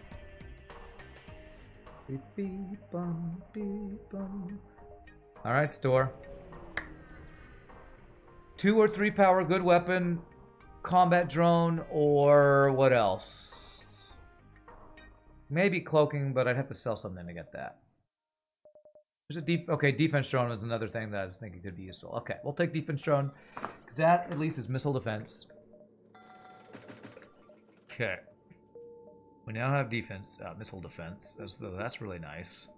Beep, beep, bum, beep, bum. All right, store. 2 or 3 power, good weapon, combat drone, or what else? Maybe cloaking, but I'd have to sell something to get that. There's a okay, defense drone was another thing that I was thinking could be useful. Okay, we'll take defense drone, because that at least is missile defense. Okay. We now have defense, missile defense. That's really nice.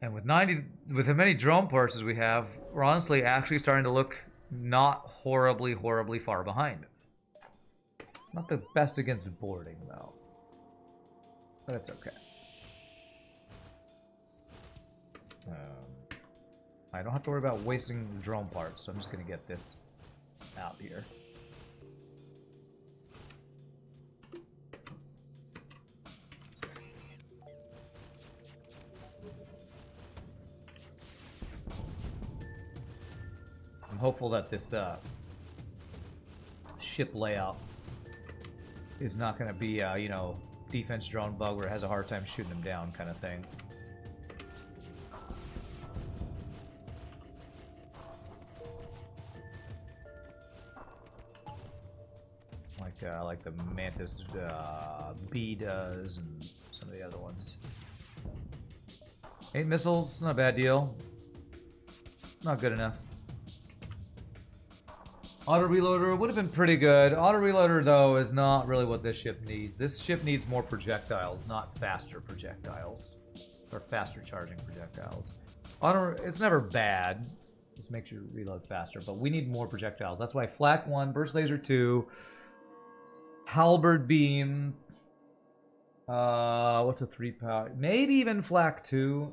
And with as many drone parts as we have, we're honestly actually starting to look not horribly far behind. Not the best against boarding, though. But it's okay. I don't have to worry about wasting drone parts, so I'm just going to get this out here. I'm hopeful that this ship layout is not going to be, you know, defense drone bug where it has a hard time shooting them down kind of thing. Like the Mantis B does, and some of the other ones. 8 missiles, not a bad deal. Not good enough. Auto reloader would have been pretty good. Auto reloader, though, is not really what this ship needs. This ship needs more projectiles, not faster projectiles. Or faster charging projectiles. It's never bad. Just makes you reload faster. But we need more projectiles. That's why Flak 1, Burst Laser 2, Halberd Beam. What's a 3 power? Maybe even Flak 2.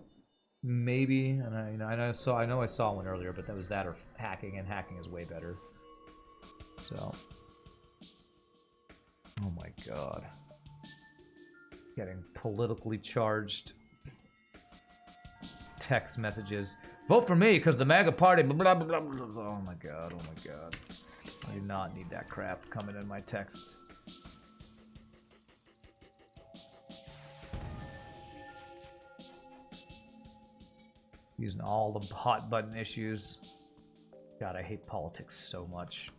Maybe. And I know I saw one earlier, but that was that or hacking, and hacking is way better. So, oh my god. Getting politically charged text messages. Vote for me because the MAGA party, blah, blah, blah, blah, blah. Oh my god, oh my god. I do not need that crap coming in my texts. Using all the hot button issues. God, I hate politics so much.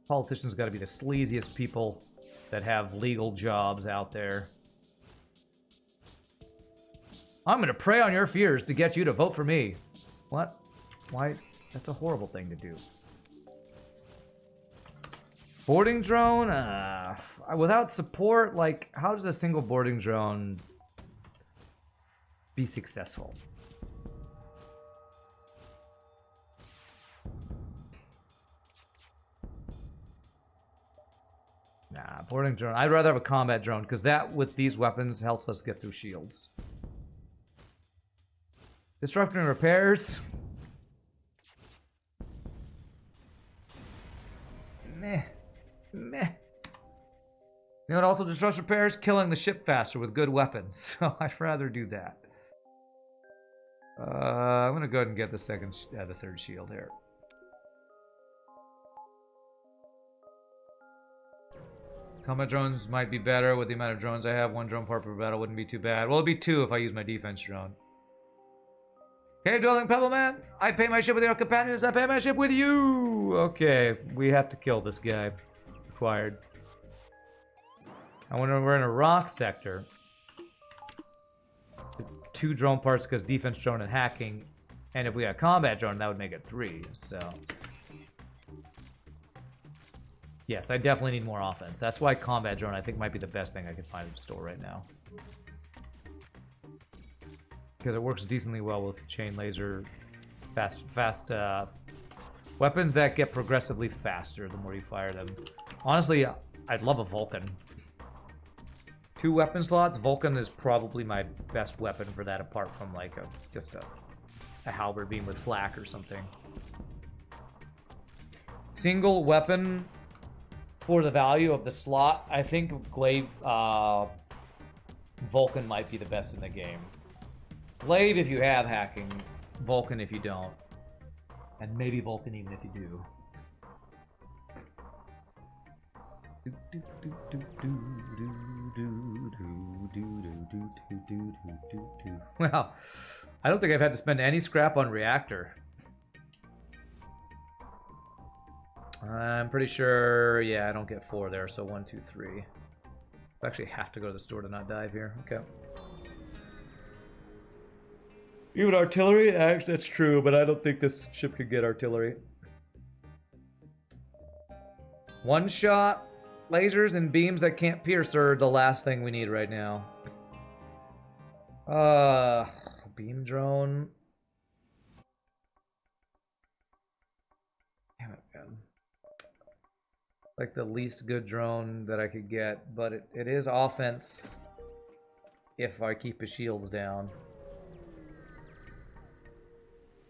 Politicians got to be the sleaziest people that have legal jobs out there. I'm gonna prey on your fears to get you to vote for me. What? Why? That's a horrible thing to do. Boarding drone? Without support, like, how does a single boarding drone be successful? Nah, boarding drone. I'd rather have a combat drone, because that, with these weapons, helps us get through shields. Disrupting repairs? Meh. Meh. You know what also disrupts repairs? Killing the ship faster with good weapons. So I'd rather do that. I'm gonna go ahead and get the third shield here. Combat drones might be better with the amount of drones I have. One drone part per battle wouldn't be too bad. Well, it'd be 2 if I use my defense drone. Cave dwelling pebble man. I pay my ship with your companions. I pay my ship with you. Okay, we have to kill this guy. Required. I wonder we're in a rock sector. 2 drone parts because defense drone and hacking. And if we had combat drone, that would make it 3. So. Yes, I definitely need more offense. That's why combat drone I think might be the best thing I can find in the store right now. Because it works decently well with chain laser, fast weapons that get progressively faster the more you fire them. Honestly, I'd love a Vulcan. 2 weapon slots. Vulcan is probably my best weapon for that, apart from like just a halberd beam with flak or something. Single weapon for the value of the slot, I think Glaive Vulcan might be the best in the game. Glaive if you have hacking, Vulcan if you don't, and maybe Vulcan even if you do. Well, I don't think I've had to spend any scrap on reactor. I'm pretty sure, yeah, I don't get 4 there, so 1, 2, 3. I actually have to go to the store to not dive here. Okay. Even artillery? Actually, that's true, but I don't think this ship could get artillery. One shot, lasers, and beams that can't pierce are the last thing we need right now. Beam drone. Damn it, man. Like the least good drone that I could get, but it is offense if I keep his shields down.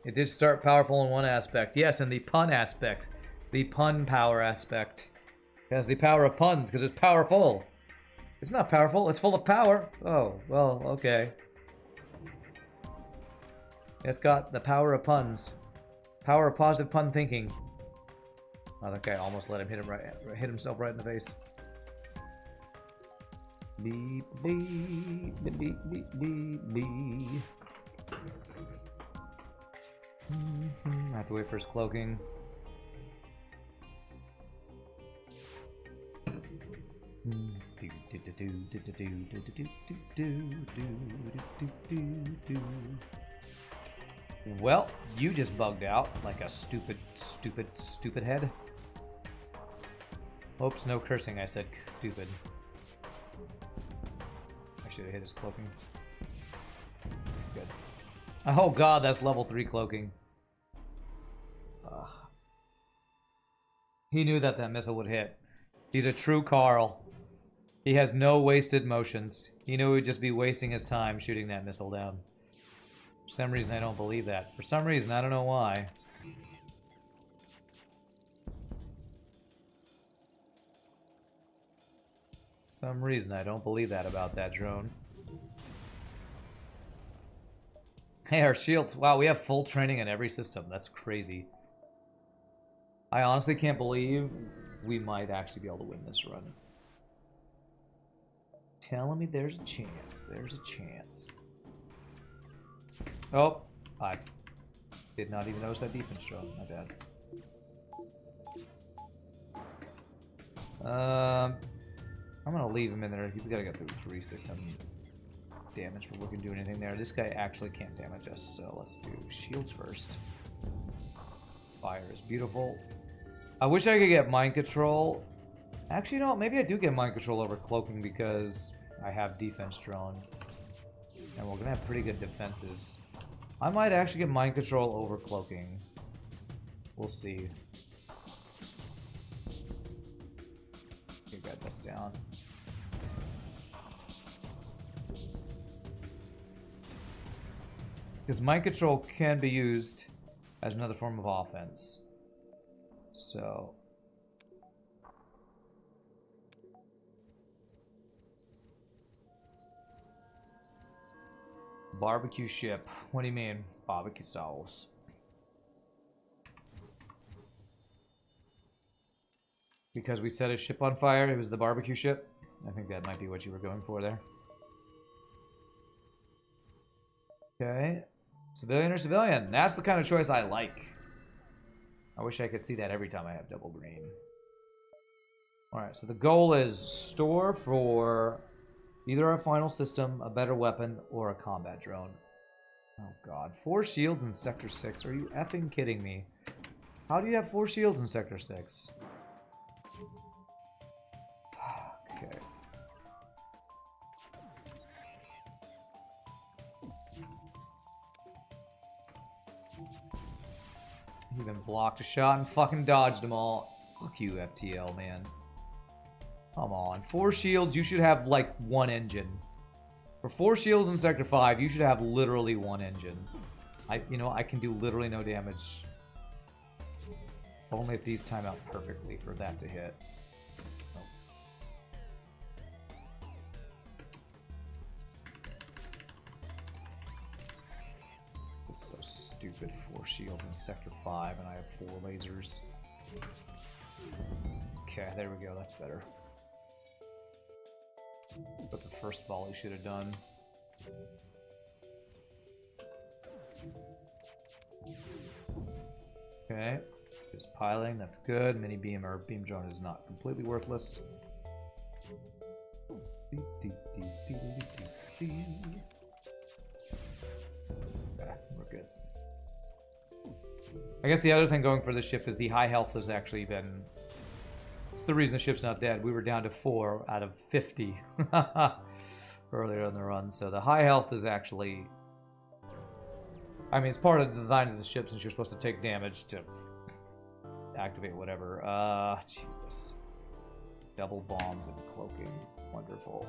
It did start powerful in one aspect. Yes, in the pun aspect. The pun power aspect. It has the power of puns, because it's powerful. It's not powerful, it's full of power. Oh, well, okay. It's got the power of puns. Power of positive pun thinking. Oh, that guy almost let him hit himself right in the face. Beep, beep, beep, beep, beep, beep, beep. I have to wait for his cloaking. Well, you just bugged out like a stupid head. Oops, no cursing, I said stupid. I should have hit his cloaking. Good. Oh god, that's level 3 cloaking. He knew that missile would hit. He's a true Carl. He has no wasted motions. He knew he would just be wasting his time shooting that missile down. For some reason, I don't believe that. For some reason, I don't know why. For some reason, I don't believe that about that drone. Hey, our shields. Wow, we have full training in every system. That's crazy. I honestly can't believe we might actually be able to win this run. Telling me there's a chance. There's a chance. Oh, I did not even notice that defense drone. My bad. I'm gonna leave him in there. He's gotta get through 3 system. damage, but we can do anything there. This guy actually can't damage us, so let's do shields first. Fire is beautiful. I wish I could get mind control. Actually, no, maybe I do get mind control over cloaking because I have defense drone. And we're gonna have pretty good defenses. I might actually get mind control over cloaking. We'll see. Okay, got this down. Because mind control can be used as another form of offense. So... barbecue ship. What do you mean? Barbecue sauce. Because we set a ship on fire, it was the barbecue ship? I think that might be what you were going for there. Okay. Civilian or civilian? That's the kind of choice I like. I wish I could see that every time I have double green. Alright, so the goal is store for either our final system, a better weapon, or a combat drone. Oh god. 4 shields in Sector 6. Are you effing kidding me? How do you have 4 shields in Sector 6? Okay. He even blocked a shot and fucking dodged them all. Fuck you, FTL, man. Come on. 4 shields, you should have, like, 1 engine. For 4 shields in Sector 5, you should have literally 1 engine. You know, I can do literally no damage. Only if these time out perfectly for that to hit. Oh. This is so stupid. 4 shields in Sector 5, and I have 4 lasers. Okay, there we go. That's better. But the first volley should have done. Okay, just piling, that's good. Mini beam or beam drone is not completely worthless. Okay, we're good. I guess the other thing going for the ship is the high health has actually been... It's the reason the ship's not dead. We were down to 4 out of 50 earlier in the run. So the high health is actually... I mean, it's part of the design of the ship since you're supposed to take damage to activate whatever. Jesus. Double bombs and cloaking. Wonderful.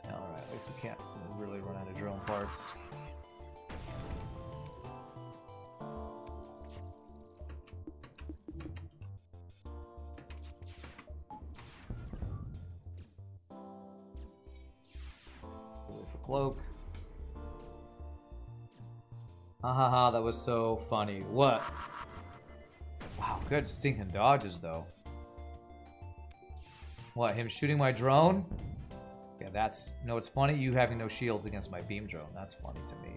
Alright, at least we can't really run out of drone parts. Cloak. Ha ha ha, that was so funny. What? Wow, good stinking dodges though. What, him shooting my drone? Yeah, that's... No, it's funny you having no shields against my beam drone. That's funny to me.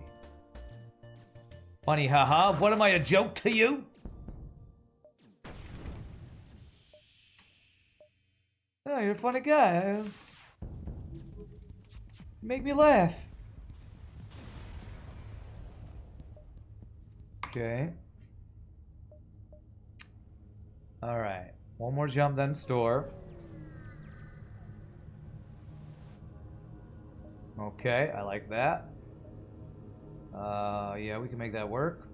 Funny, haha. What am I, a joke to you? Oh, you're a funny guy. Make me laugh. Okay. Alright. One more jump, then store. Okay, I like that. Yeah, we can make that work.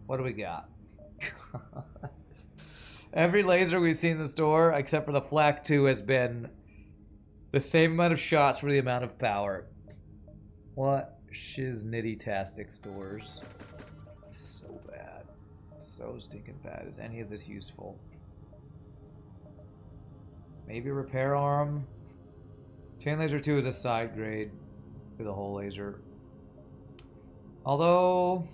What do we got? Every laser we've seen in the store, except for the Flak 2, has been the same amount of shots for the amount of power. What shiznitty-tastic stores. So bad. So stinking bad. Is any of this useful? Maybe repair arm? Chain laser 2 is a side grade to the whole laser. Although...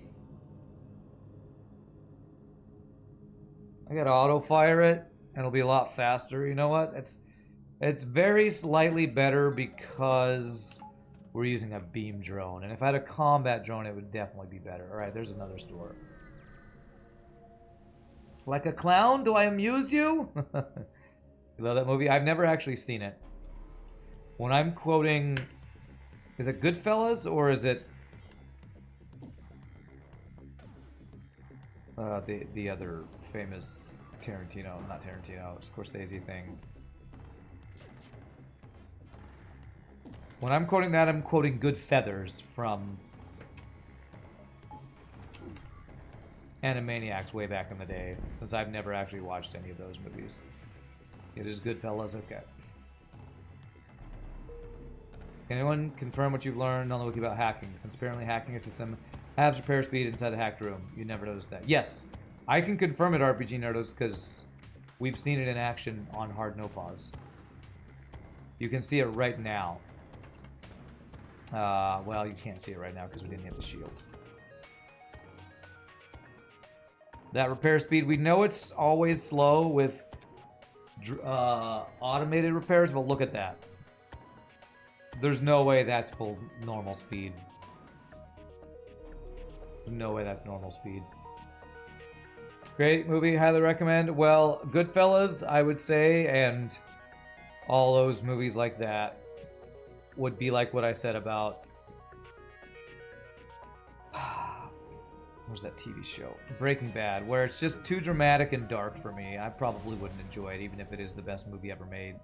I gotta auto fire it, and it'll be a lot faster. You know what? It's very slightly better because we're using a beam drone. And if I had a combat drone, it would definitely be better. All right, there's another store. Like a clown, do I amuse you? You love that movie? I've never actually seen it. When I'm quoting, is it Goodfellas or is it the other famous Tarantino, not Tarantino, Scorsese thing? When I'm quoting that, I'm quoting Good Feathers from Animaniacs way back in the day, since I've never actually watched any of those movies. It is Goodfellas, okay. Can anyone confirm what you've learned on the wiki about hacking? Since apparently hacking a system has repair speed inside a hacked room. You never noticed that. Yes, I can confirm it, RPG Nerdos, because we've seen it in action on Hard No Pause. You can see it right now. Well, you can't see it right now because we didn't hit the shields. That repair speed, we know it's always slow with automated repairs, but look at that. There's no way that's full normal speed. No way that's normal speed. Great movie, highly recommend. Well, Goodfellas, I would say, and all those movies like that would be like what I said about... What was that TV show? Breaking Bad, where it's just too dramatic and dark for me. I probably wouldn't enjoy it, even if it is the best movie ever made,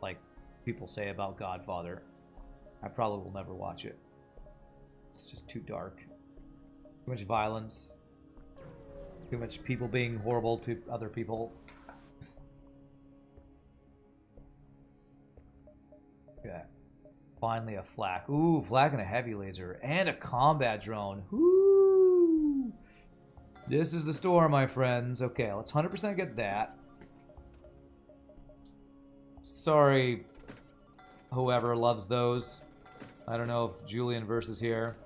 like people say about Godfather. I probably will never watch it. It's just too dark. Too much violence. Too much people being horrible to other people. Okay. Finally a flak. Ooh, flak and a heavy laser. And a combat drone. Woo! This is the store, my friends. Okay, let's 100% get that. Sorry, whoever loves those. I don't know if Julian versus here.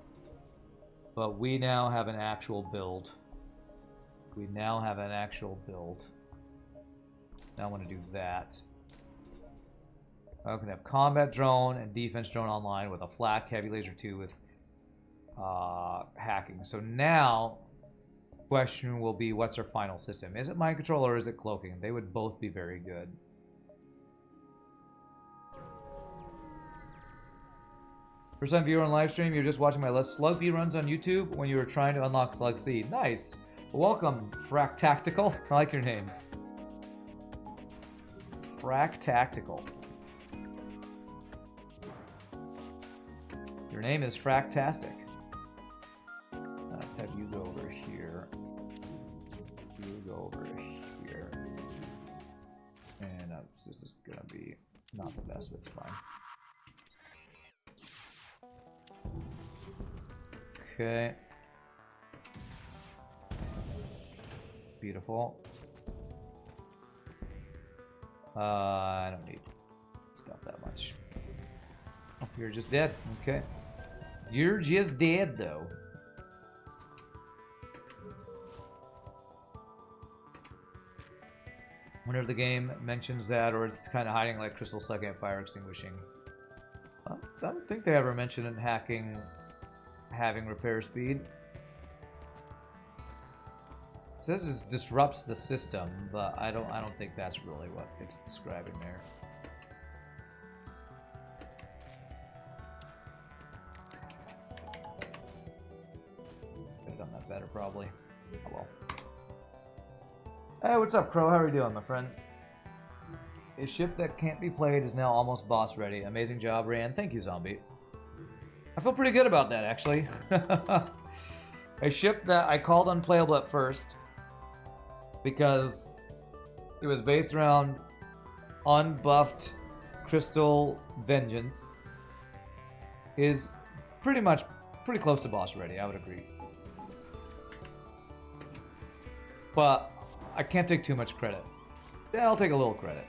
But we now have an actual build. We now have an actual build. Now I want to do that. I can have combat drone and defense drone online with a flak heavy laser 2 with hacking. So now, question will be, what's our final system? Is it mind control or is it cloaking? They would both be very good. First time viewer on live stream, you're just watching my slug bee runs on YouTube when you were trying to unlock slug seed. Nice. Welcome, Frack Tactical. I like your name. Frack Tactical. Your name is Fracktastic. Let's have you go over here. You go over here. And this is gonna be not the best, but it's fine. Okay. Beautiful. I don't need stuff that much. Oh, you're just dead. Okay. You're just dead, though. Whenever the game mentions that, or it's kind of hiding like Crystal Second fire extinguishing. I don't think they ever mentioned it having repair speed. It says it disrupts the system, but I don't think that's really what it's describing there. Could have done that better, probably. Oh well. Hey, what's up, Crow? How are you doing, my friend? A ship that can't be played is now almost boss ready. Amazing job, Rand. Thank you, Zombie. I feel pretty good about that, actually. A ship that I called unplayable at first because it was based around unbuffed Crystal Vengeance is pretty close to boss ready, I would agree. But I can't take too much credit. Yeah, I'll take a little credit.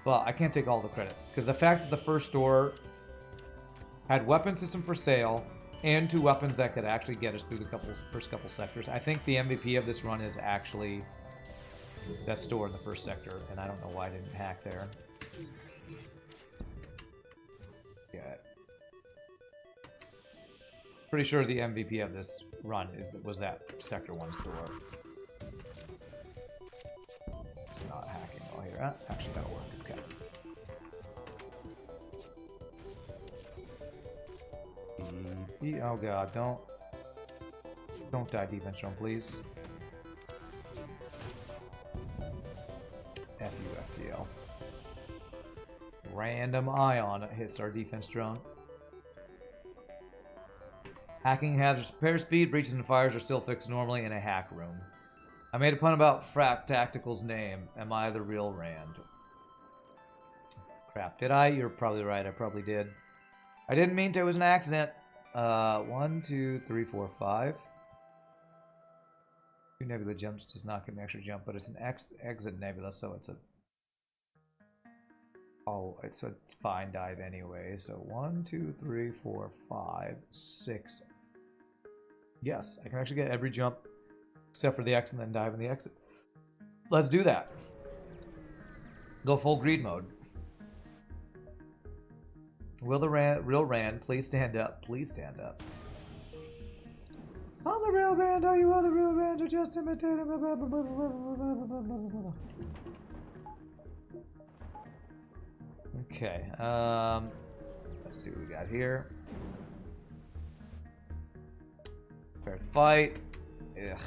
But I can't take all the credit because the fact that the first store had weapon system for sale and 2 weapons that could actually get us through the first couple sectors. I think the MVP of this run is actually that store in the first sector, and I don't know why I didn't hack there. Yeah. Pretty sure the MVP of this run was that Sector 1 store. It's not hacking all here. Actually, that'll work. Okay. Oh god, don't die defense drone, please. F you, FTL. Random ion hits our defense drone. Hacking hazards repair speed, breaches and fires are still fixed normally in a hack room. I made a pun about Frack Tactical's name. Am I the real Rand? Crap, did I? You're probably right, I probably did. I didn't mean to, it was an accident. 1, 2, 3, 4, 5. 2 nebula jumps does not give me extra jump, but it's an exit nebula, so it's a... Oh, it's a fine dive anyway. So 1, 2, 3, 4, 5, 6. Yes, I can actually get every jump except for the X and then dive in the exit. Let's do that. Go full greed mode. Will the real Rand please stand up? Please stand up. I'm the real Rand. All you other real Rands are just imitating. Okay. Let's see what we got here. Fair fight. Ugh.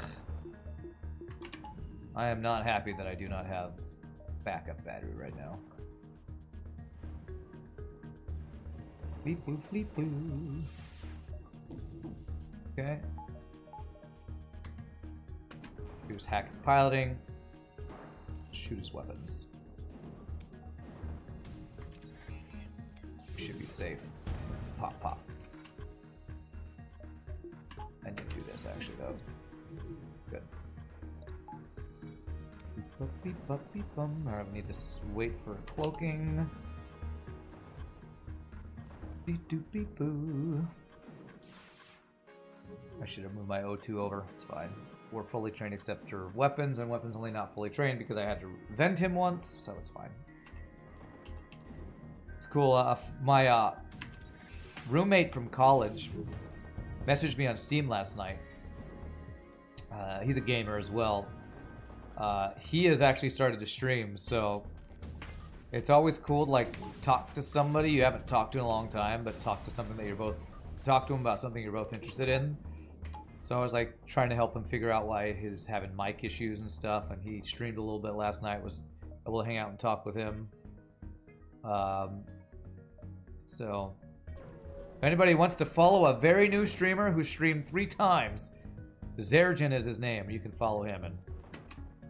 I am not happy that I do not have backup battery right now. Fleep boo, fleep boo. Okay. Here's hack his piloting. Shoot his weapons. We should be safe. Pop, pop. I need to do this actually though. Good. Alright, we need to wait for cloaking. Beep-doop-beep-boo. I should have moved my O2 over. It's fine. We're fully trained except for weapons, and weapons only not fully trained because I had to vent him once, so it's fine. It's cool. My roommate from college messaged me on Steam last night. He's a gamer as well. He has actually started to stream, so it's always cool to like talk to somebody you haven't talked to in a long time, but talk to something that you're both talk to him about something you're both interested in. So I was like trying to help him figure out why he was having mic issues and stuff, and he streamed a little bit last night. Was able to hang out and talk with him. So if anybody wants to follow a very new streamer who streamed 3 times, Zerjin is his name. You can follow him, and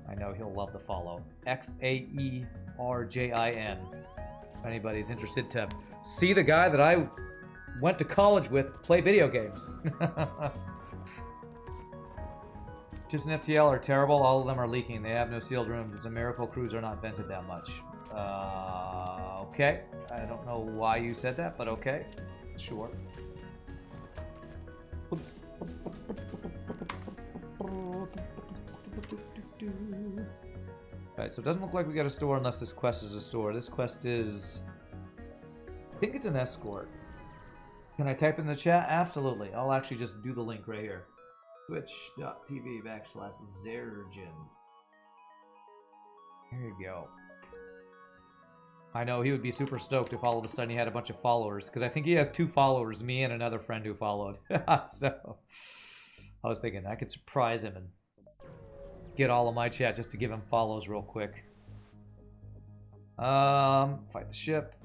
I know he'll love the follow. XAERJIN. If anybody's interested to see the guy that I went to college with play video games. Chips and FTL are terrible. All of them are leaking. They have no sealed rooms. It's a miracle crews are not vented that much. Okay. I don't know why you said that, but okay. Sure. Alright, so it doesn't look like we got a store unless this quest is a store. This quest is... I think it's an escort. Can I type in the chat? Absolutely. I'll actually just do the link right here. Twitch.tv/Zerjin. There you go. I know he would be super stoked if all of a sudden he had a bunch of followers, because I think he has 2 followers, me and another friend who followed. So I was thinking I could surprise him and get all of my chat just to give him follows real quick. Fight the ship.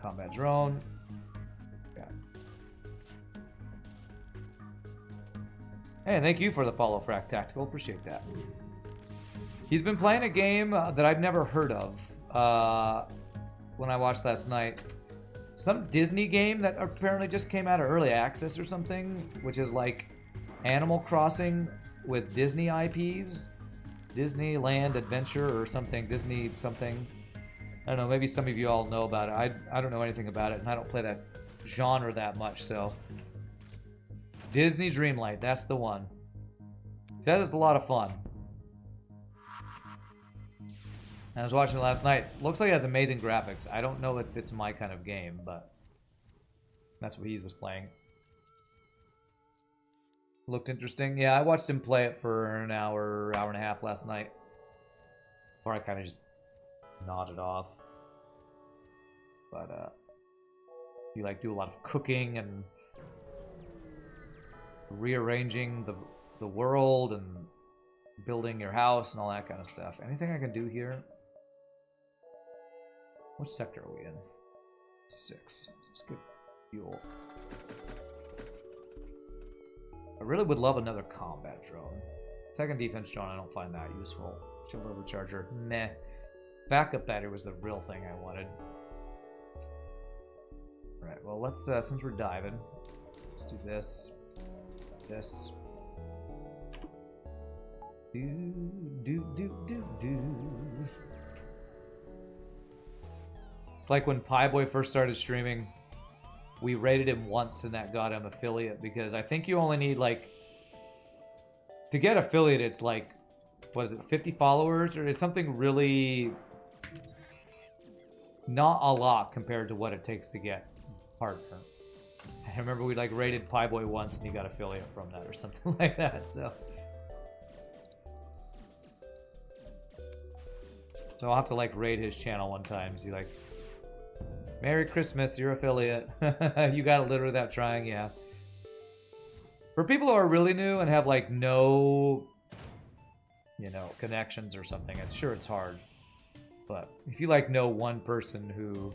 Combat drone. Yeah. Hey, thank you for the follow, Frack Tactical. Appreciate that. He's been playing a game that I've never heard of when I watched last night. Some Disney game that apparently just came out of early access or something, which is like Animal Crossing with Disney IPs. Disneyland Adventure or something. Disney something. I don't know, maybe some of you all know about it. I don't know anything about it, and I don't play that genre that much, so... Disney Dreamlight, that's the one. It says it's a lot of fun. I was watching it last night. Looks like it has amazing graphics. I don't know if it's my kind of game, but... That's what he was playing. Looked interesting. Yeah, I watched him play it for an hour, hour and a half last night. Or I kind of just nodded off. But you like do a lot of cooking and rearranging the world and building your house and all that kind of stuff. Anything I can do here? What sector are we in? 6. Let's get fuel. I really would love another combat drone. Second defense drone, I don't find that useful. Shield overcharger, meh. Backup battery was the real thing I wanted. Alright, well let's, since we're diving, let's do this. This. Do. It's like when Pieboy first started streaming, we rated him once and that got him affiliate, because I think you only need like, to get affiliate it's like, what is it, 50 followers? Or it's something really not a lot compared to what it takes to get partner. I remember we like rated Pieboy once and he got affiliate from that or something like that, so I'll have to like raid his channel one time, see like, Merry Christmas, you're affiliate. You got it literally without trying, yeah. For people who are really new and have like no, you know, connections or something, it's hard. But if you like know one person who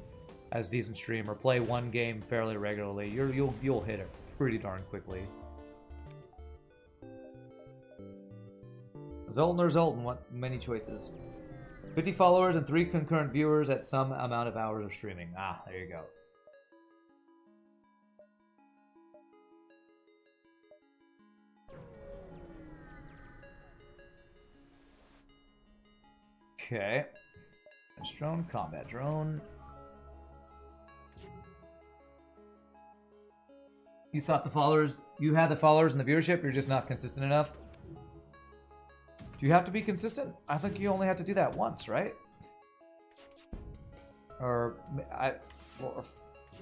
has decent stream or play one game fairly regularly, you'll hit it pretty darn quickly. Zoltan or Zoltan, what many choices? 50 followers and 3 concurrent viewers at some amount of hours of streaming. Ah, there you go. Okay. Defense drone, combat drone. You thought the followers, you had the followers and the viewership, you're just not consistent enough? Do you have to be consistent? I think you only have to do that once, right? Or I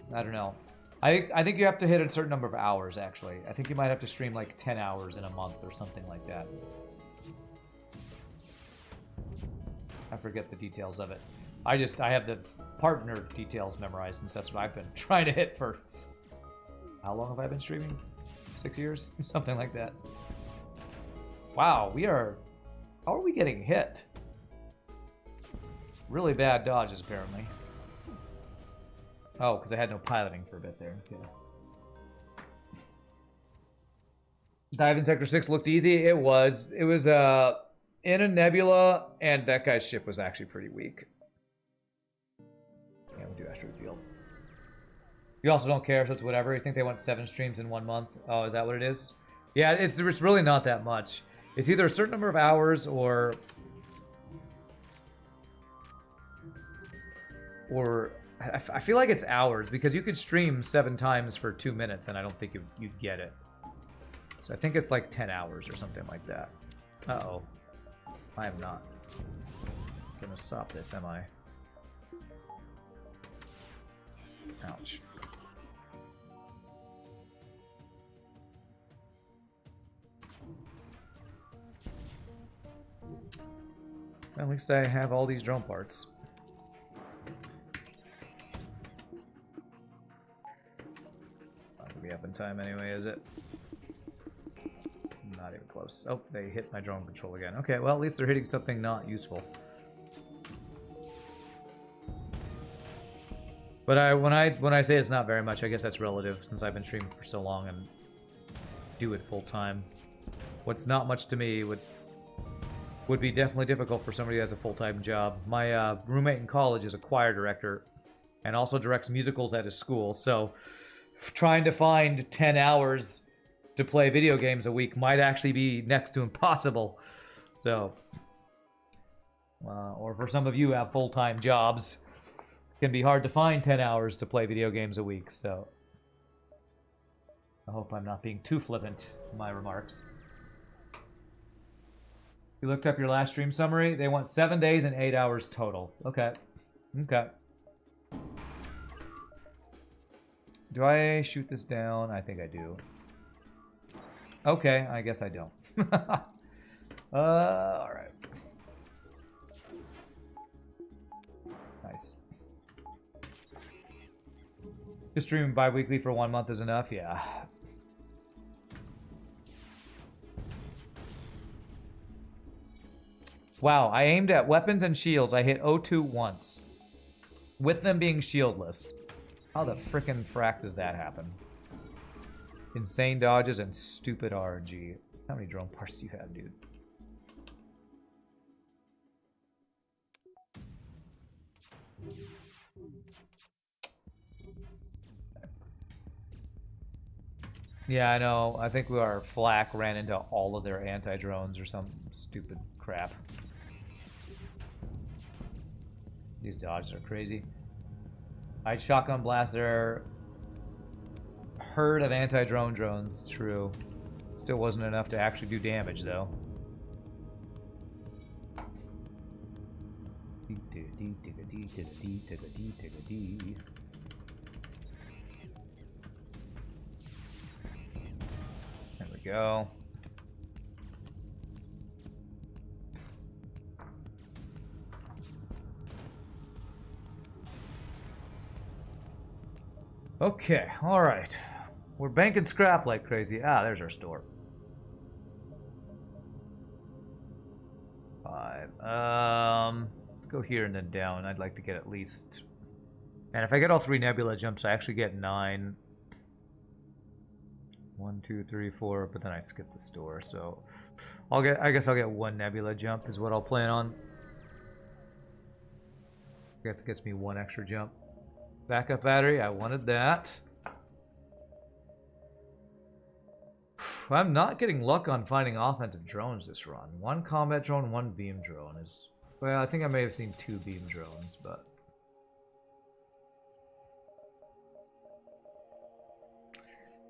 don't know. I think you have to hit a certain number of hours, actually. I think you might have to stream like 10 hours in a month or something like that. I forget the details of it. I have the partner details memorized, since that's what I've been trying to hit for... How long have I been streaming? 6 years? Something like that. Wow, we are... How are we getting hit? Really bad dodges, apparently. Oh, because I had no piloting for a bit there. Okay. Diving Sector 6 looked easy. It was. It was in a nebula, and that guy's ship was actually pretty weak. Yeah, we'll do asteroid field. You also don't care, so it's whatever. You think they want 7 streams in 1 month? Oh, is that what it is? Yeah, it's really not that much. It's either a certain number of hours or I feel like it's hours, because you could stream 7 times for 2 minutes and I don't think you'd get it. So I think it's like 10 hours or something like that. Uh-oh. I am not gonna stop this, am I? Ouch. At least I have all these drone parts. Not gonna be up in time anyway, is it? Not even close. Oh, they hit my drone control again. Okay, well, at least they're hitting something not useful. But when I say it's not very much, I guess that's relative, since I've been streaming for so long and do it full time. What's not much to me would be definitely difficult for somebody who has a full-time job. My roommate in college is a choir director and also directs musicals at his school, so trying to find 10 hours to play video games a week might actually be next to impossible. So, or for some of you who have full-time jobs, it can be hard to find 10 hours to play video games a week, so I hope I'm not being too flippant in my remarks. You looked up your last stream summary. They want 7 days and 8 hours total. Okay. Okay. Do I shoot this down? I think I do. Okay, I guess I don't. Alright. Nice. Just streaming bi-weekly for 1 month is enough? Yeah. Wow, I aimed at weapons and shields. I hit O2 once. With them being shieldless. How the frickin' frack does that happen? Insane dodges and stupid RNG. How many drone parts do you have, dude? Yeah, I know. I think our flak ran into all of their anti-drones or some stupid crap. These dodges are crazy. I shotgun blast their herd of anti-drone drones. True. Still wasn't enough to actually do damage, though. There we go. Okay, all right. We're banking scrap like crazy. Ah, there's our store. 5. Let's go here and then down. I'd like to get at least... And if I get all 3 nebula jumps, I actually get 9. 1, 2, 3, 4, but then I skip the store, so... I guess I'll get 1 nebula jump is what I'll plan on. That gets me 1 extra jump. Backup battery, I wanted that. I'm not getting luck on finding offensive drones this run. 1 combat drone, 1 beam drone is... Well, I think I may have seen 2 beam drones, but...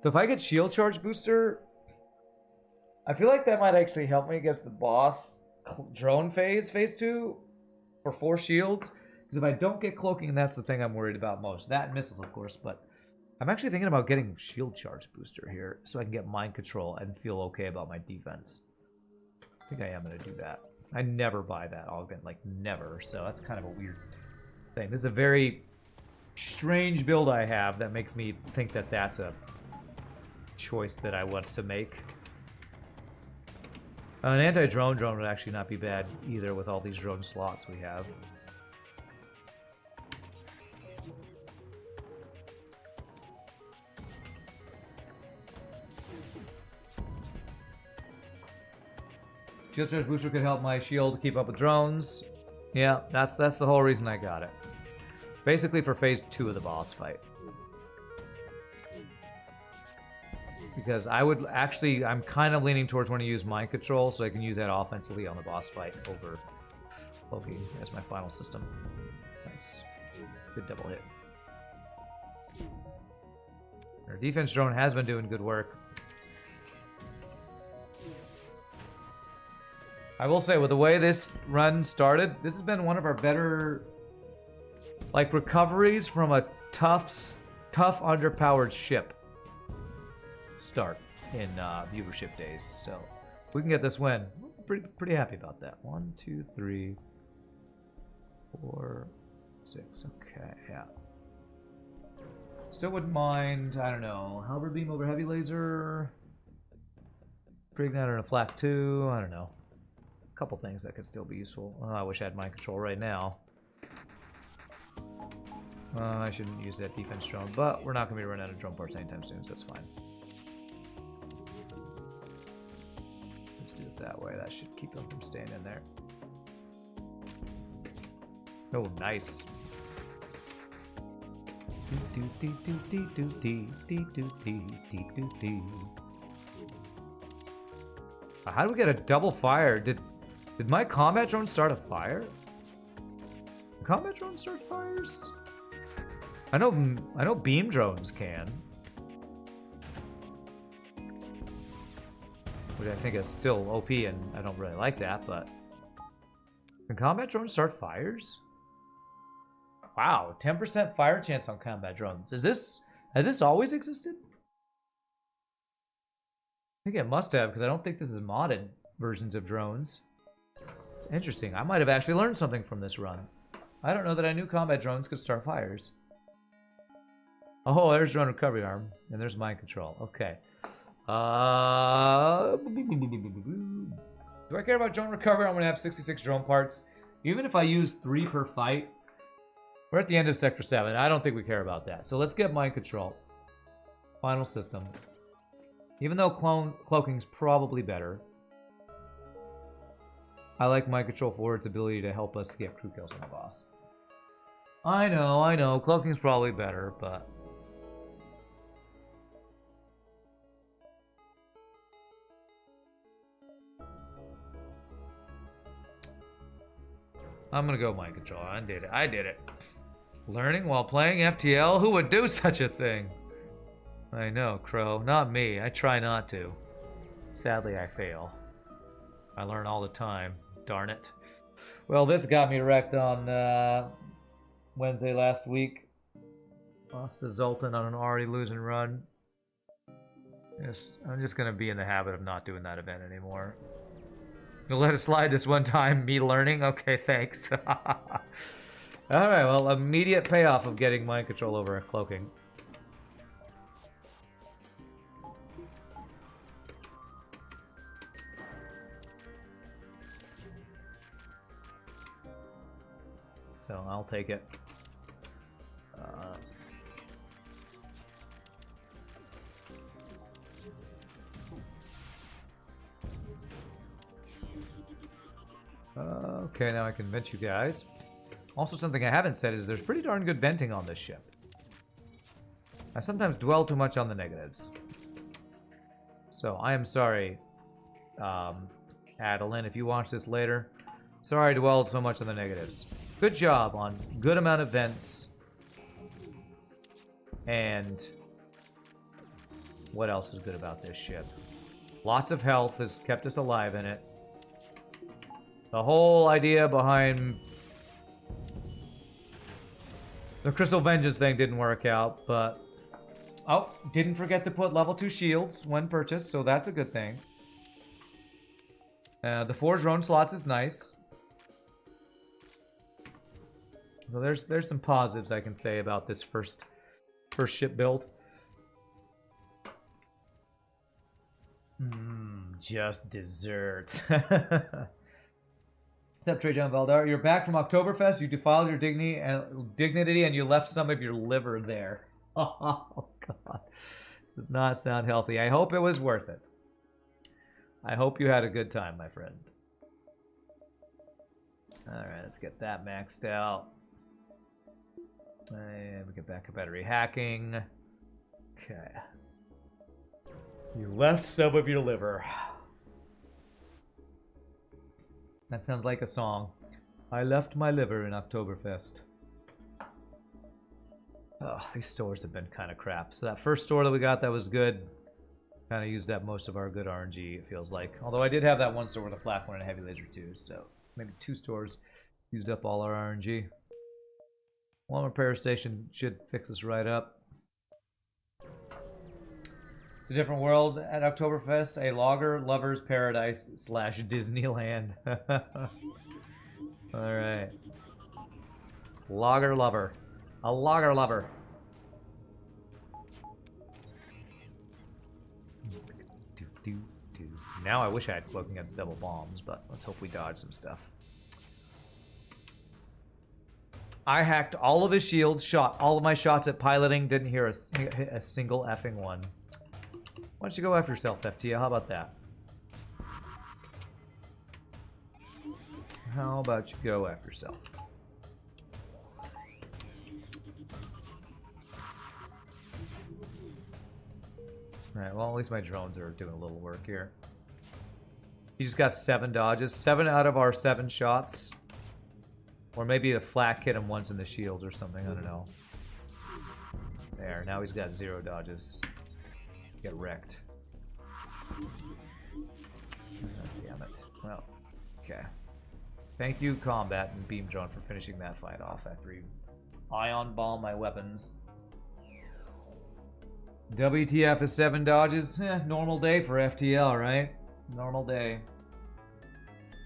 So if I get shield charge booster, I feel like that might actually help me against the boss drone phase 2, for 4 shields. Because if I don't get cloaking, that's the thing I'm worried about most. That and missiles, of course, but I'm actually thinking about getting shield charge booster here so I can get mind control and feel okay about my defense. I think I am going to do that. I never buy that augment, like never, so that's kind of a weird thing. This is a very strange build I have that makes me think that that's a choice that I want to make. An anti-drone drone would actually not be bad either with all these drone slots we have. Shield charge booster could help my shield keep up with drones. Yeah, that's the whole reason I got it. Basically for phase 2 of the boss fight. Because I would actually, I'm kind of leaning towards wanting to use mind control so I can use that offensively on the boss fight over cloaking as my final system. Nice. Good double hit. Our defense drone has been doing good work. I will say, with the way this run started, this has been one of our better, like, recoveries from a tough, underpowered ship start in viewership days. So, if we can get this win, we're pretty happy about that. 1, 2, 3, 4, 6. Okay, yeah. Still wouldn't mind, I don't know, halberd beam over heavy laser, preigniter and a flak 2, I don't know. Couple things that could still be useful. Oh, I wish I had mind control right now. I shouldn't use that defense drone, but we're not going to be running out of drone parts anytime soon, so that's fine. Let's do it that way. That should keep them from staying in there. Oh, nice. How do we get a double fire? Did my combat drone start a fire? Combat drones start fires? I know beam drones can. Which I think is still OP, and I don't really like that, but... Can combat drones start fires? Wow, 10% fire chance on combat drones. Is this Has this always existed? I think it must have, because I don't think this is modded versions of drones. It's interesting. I might have actually learned something from this run. I don't know that I knew combat drones could start fires. Oh, there's drone recovery arm, and there's mind control. Okay. Do I care about drone recovery? I'm going to have 66 drone parts. Even if I use 3 per fight, we're at the end of Sector 7. I don't think we care about that. So let's get mind control. Final system. Even though cloaking's probably better, I like mind control for its ability to help us get crew kills on the boss. I know. Cloaking's probably better, but... I'm gonna go mind control. I did it. Learning while playing FTL? Who would do such a thing? I know, Crow. Not me. I try not to. Sadly, I fail. I learn all the time. Darn it. Well, this got me wrecked on Wednesday last week. Lost to Zoltan on an already losing run. Yes, I'm just gonna be in the habit of not doing that event anymore. You'll let it slide this one time, me learning? Okay, thanks. Alright, well, immediate payoff of getting mind control over cloaking. So, I'll take it. Okay, now I can vent you guys. Also, something I haven't said is there's pretty darn good venting on this ship. I sometimes dwell too much on the negatives. So, I am sorry, Adeline, if you watch this later. Sorry I dwelled so much on the negatives. Good job on good amount of vents. And what else is good about this ship? Lots of health has kept us alive in it. The whole idea behind the Crystal Vengeance thing didn't work out, but... Oh, didn't forget to put level 2 shields when purchased, so that's a good thing. The 4 drone slots is nice. So there's some positives I can say about this first ship build. Just dessert. Except Trey John Valdar, you're back from Oktoberfest. You defiled your dignity and you left some of your liver there. Oh God, does not sound healthy. I hope it was worth it. I hope you had a good time, my friend. All right, let's get that maxed out. And we get back to battery hacking. Okay. You left some of your liver. That sounds like a song. I left my liver in Oktoberfest. Oh, these stores have been kind of crap. So that first store that we got that was good. Kind of used up most of our good RNG, it feels like. Although I did have that one store with a flak one and a heavy laser too. So maybe 2 stores used up all our RNG. One repair station should fix us right up. It's a different world at Oktoberfest. A logger lover's paradise / Disneyland. Alright. Logger lover. A logger lover. Now I wish I had cloak against double bombs, but let's hope we dodge some stuff. I hacked all of his shields, shot all of my shots at piloting, didn't hear a single effing one. Why don't you go after yourself, FTL? How about that? How about you go after yourself? Alright, well, at least my drones are doing a little work here. He just got 7 dodges. 7 out of our 7 shots. Or maybe the flak hit him once in the shields or something. I don't know. There, now he's got 0 dodges. Get wrecked. Oh, damn it. Well, okay. Thank you, Combat and Beam Drone, for finishing that fight off after you ion bomb my weapons. WTF is 7 dodges. Normal day for FTL, right? Normal day.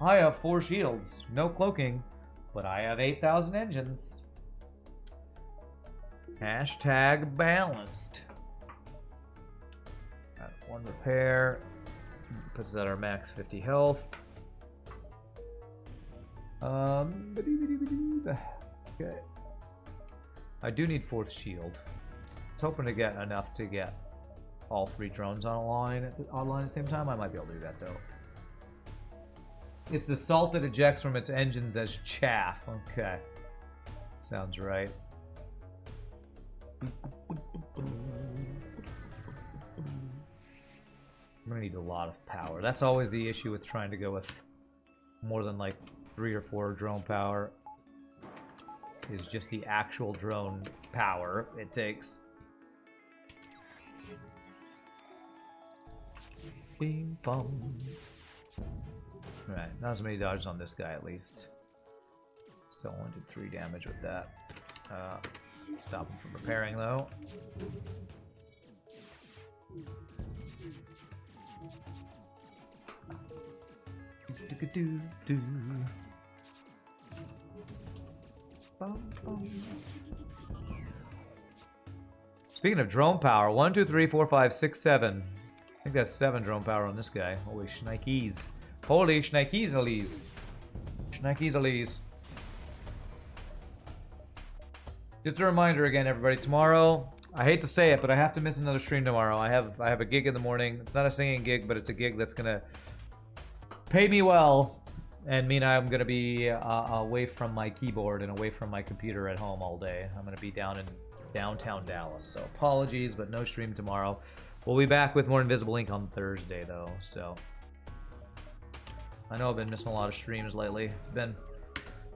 I have 4 shields. No cloaking. But I have 8,000 engines. Hashtag balanced. Got 1 repair. Puts us at our max 50 health. Okay. I do need 4th shield. I was hoping to get enough to get all 3 drones on a line at the same time. I might be able to do that though. It's the salt that ejects from its engines as chaff. Okay. Sounds right. I'm gonna need a lot of power. That's always the issue with trying to go with more than like 3 or 4 drone power. Is just the actual drone power it takes. Bing bong. Right, not as many dodges on this guy at least. Still only did 3 damage with that. Stop him from repairing though. Do-do-do-do. Speaking of drone power, 1, 2, 3, 4, 5, 6, 7. I think that's 7 drone power on this guy. Holy shnikes. Holy shnikes Elise. Shnikes Elise. Just a reminder again, everybody. Tomorrow, I hate to say it, but I have to miss another stream tomorrow. I have a gig in the morning. It's not a singing gig, but it's a gig that's gonna pay me well. And mean I'm gonna be away from my keyboard and away from my computer at home all day. I'm gonna be down in downtown Dallas, so apologies, but no stream tomorrow. We'll be back with more Invisible Ink on Thursday, though. So I know I've been missing a lot of streams lately. It's been,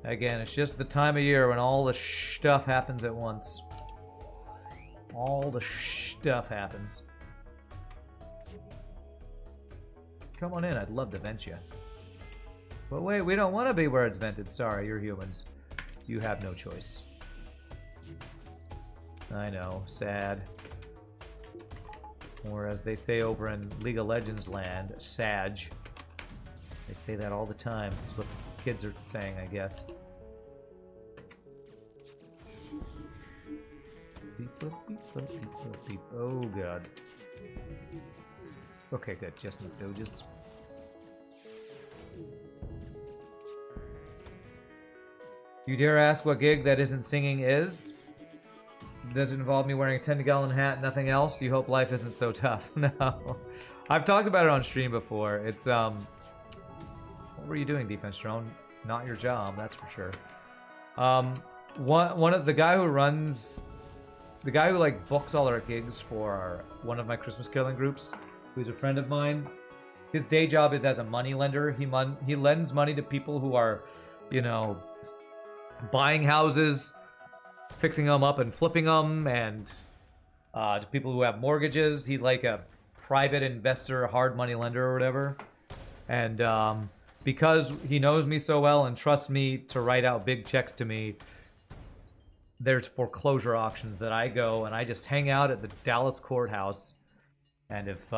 again, it's just the time of year when all the stuff happens at once. All the stuff happens. Come on in. I'd love to vent you. But wait, we don't want to be where it's vented. Sorry, you're humans. You have no choice. I know, sad. Or as they say over in League of Legends land, Sag. They say that all the time. That's what kids are saying, I guess. Oh god. Okay, good. Just enough doges. You dare ask what gig that isn't singing is? Does it involve me wearing a 10-gallon hat, nothing else? You hope life isn't so tough. No. I've talked about it on stream before. It's, what were you doing, Defense Drone? Not your job, that's for sure. One of the guy who runs, the guy who like books all our gigs for one of my Christmas killing groups, who's a friend of mine, his day job is as a money lender. He lends money to people who are, you know, buying houses, fixing them up and flipping them, and to people who have mortgages. He's like a private investor, hard money lender or whatever. And because he knows me so well and trusts me to write out big checks to me, there's foreclosure auctions that I go and I just hang out at the Dallas courthouse. And if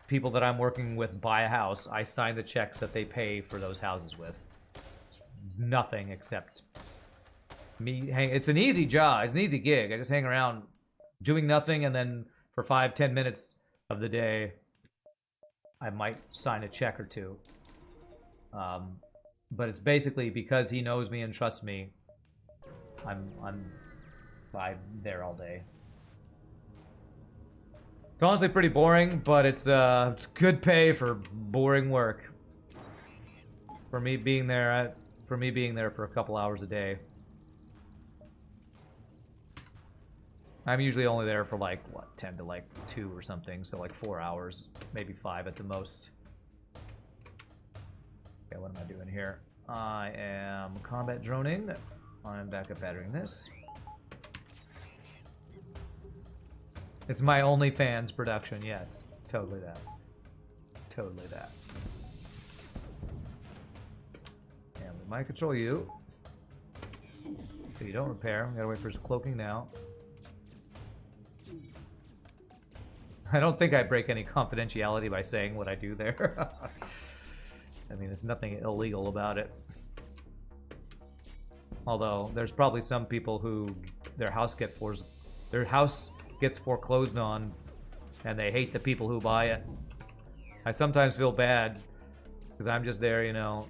people that I'm working with buy a house, I sign the checks that they pay for those houses with. It's nothing except me. It's an easy job. It's an easy gig. I just hang around doing nothing, and then for 5-10 minutes of the day, I might sign a check or two. But it's basically because he knows me and trusts me. I'm there all day. It's honestly pretty boring, but it's good pay for boring work. For me being there, for a couple hours a day. I'm usually only there for like, what, 10 to like 2 or something, so like 4 hours, maybe 5 at the most. Okay, what am I doing here? I am combat droning. I'm backup battering this. It's my OnlyFans production, yes. It's totally that. Totally that. And we might control you. So you don't repair. We gotta wait for his cloaking now. I don't think I break any confidentiality by saying what I do there. I mean, there's nothing illegal about it. Although, there's probably some people who their house gets foreclosed on, and they hate the people who buy it. I sometimes feel bad, because I'm just there, you know.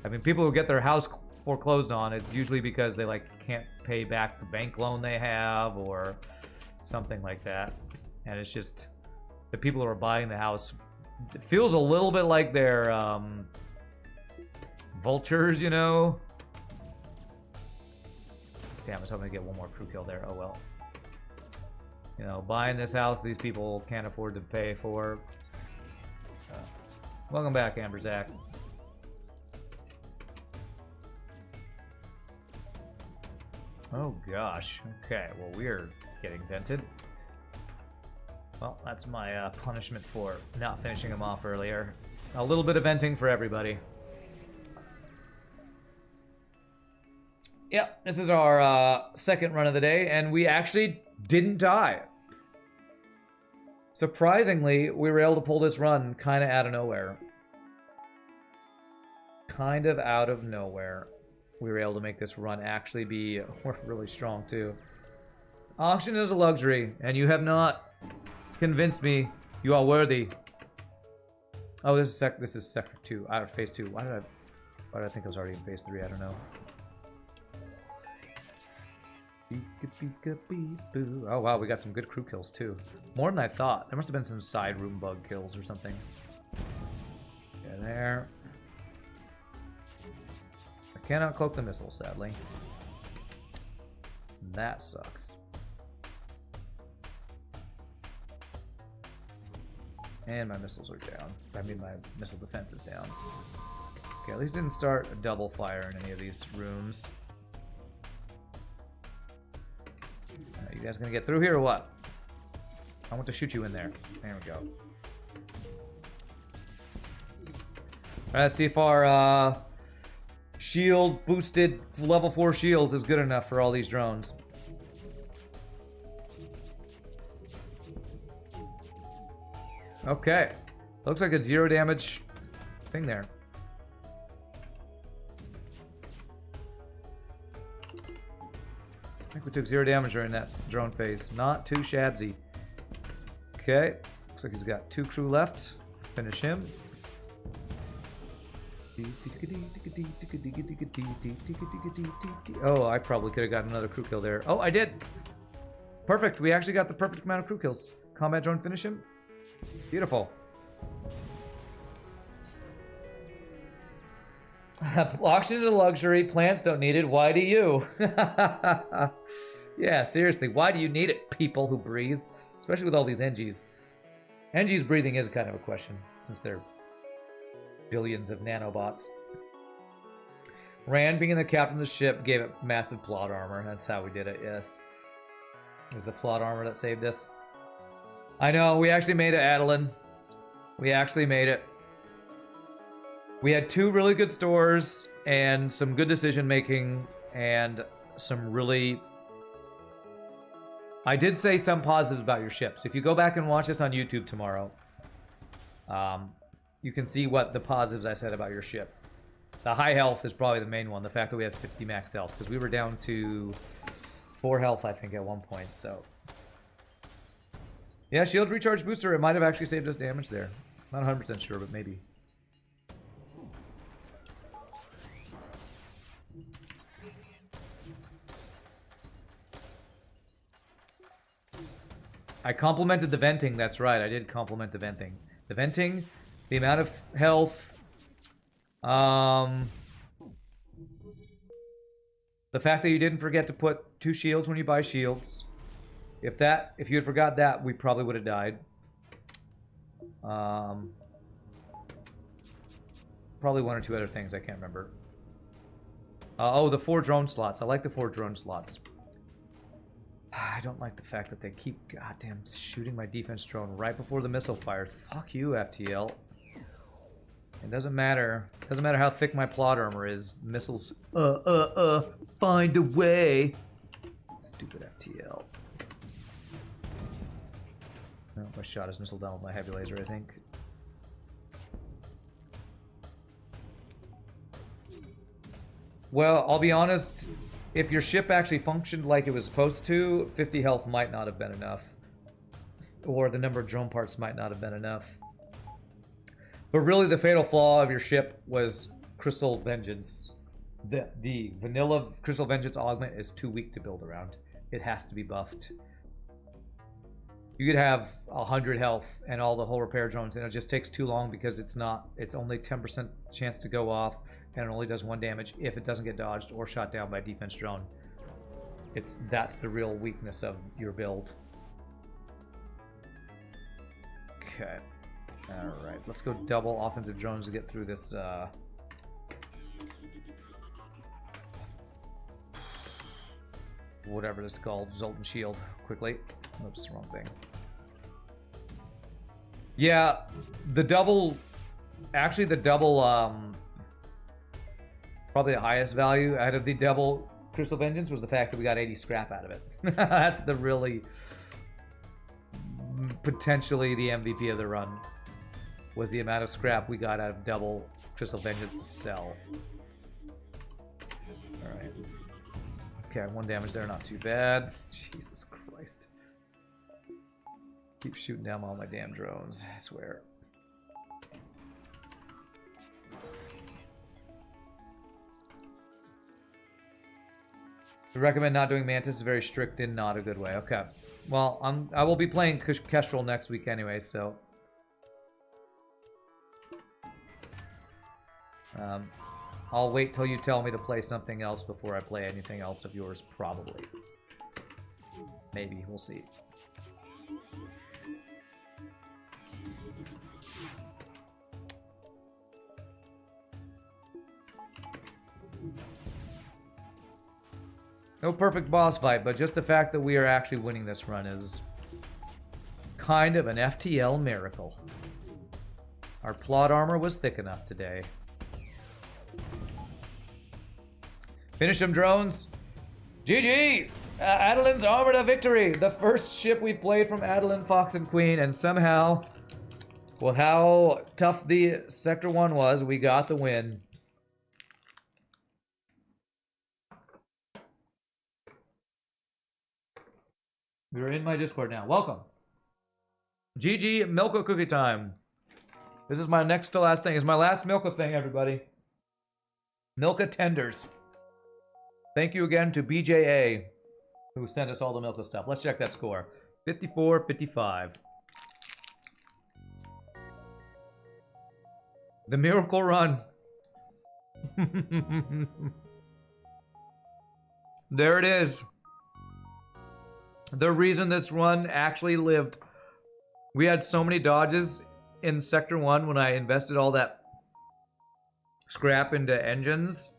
I mean, people who get their house foreclosed on, it's usually because they, like, can't pay back the bank loan they have, or something like that. And it's just, the people who are buying the house, it feels a little bit like they're, vultures, you know? Damn, I was hoping to get one more crew kill there. Oh well. You know, buying this house, these people can't afford to pay for. Welcome back, Amberzak. Oh gosh. Okay, well we're getting vented. Well, that's my punishment for not finishing him off earlier. A little bit of venting for everybody. Yep, this is our second run of the day, and we actually didn't die. Surprisingly, we were able to pull this run kind of out of nowhere. Kind of out of nowhere. We were able to make this run actually be really strong, too. Auction is a luxury, and you have not convinced me you are worthy. Oh, this is sector 2, out of phase 2. Why did I think I was already in phase 3? I don't know. Oh wow, we got some good crew kills too. More than I thought. There must have been some side room bug kills or something. Yeah, there. I cannot cloak the missile, sadly. That sucks. And my missiles are down. I mean, my missile defense is down. Okay, at least didn't start a double fire in any of these rooms. You guys gonna get through here or what? I want to shoot you in there. There we go. Alright, let's see if our shield boosted level 4 shield is good enough for all these drones. Okay. Looks like a 0 damage thing there. I think we took 0 damage during that drone phase. Not too shabsy. Okay. Looks like he's got 2 crew left. Finish him. Oh, I probably could have gotten another crew kill there. Oh, I did. Perfect. We actually got the perfect amount of crew kills. Combat drone, finish him. Beautiful. Auction is a luxury. Plants don't need it. Why do you? Yeah, seriously. Why do you need it, people who breathe? Especially with all these NGs. NG's breathing is kind of a question, since they're billions of nanobots. Rand, being the captain of the ship, gave it massive plot armor. That's how we did it, yes. It was the plot armor that saved us. I know, we actually made it, Adeline. We actually made it. We had 2 really good stores, and some good decision making, and some really... I did say some positives about your ships. If you go back and watch this on YouTube tomorrow, you can see what the positives I said about your ship. The high health is probably the main one, the fact that we had 50 max health, because we were down to 4 health, I think, at one point, so... Yeah, shield recharge booster, it might have actually saved us damage there. Not 100% sure, but maybe. I complimented the venting, that's right, I did compliment the venting. The venting, the amount of health, the fact that you didn't forget to put 2 shields when you buy shields. If you had forgot that, we probably would have died. Probably 1 or 2 other things, I can't remember. Oh, the 4 drone slots. I like the 4 drone slots. I don't like the fact that they keep goddamn shooting my defense drone right before the missile fires. Fuck you, FTL. It doesn't matter. It doesn't matter how thick my plot armor is. Missiles, find a way. Stupid FTL. Oh, I shot his missile down with my heavy laser, I think. Well, I'll be honest, if your ship actually functioned like it was supposed to, 50 health might not have been enough. Or the number of drone parts might not have been enough. But really the fatal flaw of your ship was Crystal Vengeance. The vanilla Crystal Vengeance augment is too weak to build around. It has to be buffed. You could have 100 health and all the whole repair drones, and it just takes too long because it's only 10% chance to go off, and it only does 1 damage if it doesn't get dodged or shot down by a defense drone. That's the real weakness of your build. Okay. Alright, let's go double offensive drones to get through this whatever this is called, Zoltan Shield, quickly. Oops, wrong thing. Yeah, the double, actually the double, probably the highest value out of the double Crystal Vengeance was the fact that we got 80 scrap out of it. That's the really, potentially the MVP of the run, was the amount of scrap we got out of double Crystal Vengeance to sell. Alright. Okay, 1 damage there, not too bad. Jesus Christ. Keep shooting down all my damn drones, I swear. I recommend not doing Mantis. Is very strict in not a good way. Okay. Well, I will be playing Kestrel next week anyway, so. I'll wait till you tell me to play something else before I play anything else of yours, probably. Maybe, we'll see. No perfect boss fight, but just the fact that we are actually winning this run is kind of an FTL miracle. Our plot armor was thick enough today. Finish them, drones. GG! Adelin's Armor to victory! The first ship we've played from Adelin, Fox, and Queen, and somehow, with how tough the Sector 1 was, we got the win. You're in my Discord now. Welcome. GG, Milka cookie time. This is my next to last thing. It's my last Milka thing, everybody. Milka tenders. Thank you again to BJA, who sent us all the Milka stuff. Let's check that score. 54-55. The miracle run. There it is. The reason this run actually lived. We had so many dodges in Sector 1 when I invested all that scrap into engines.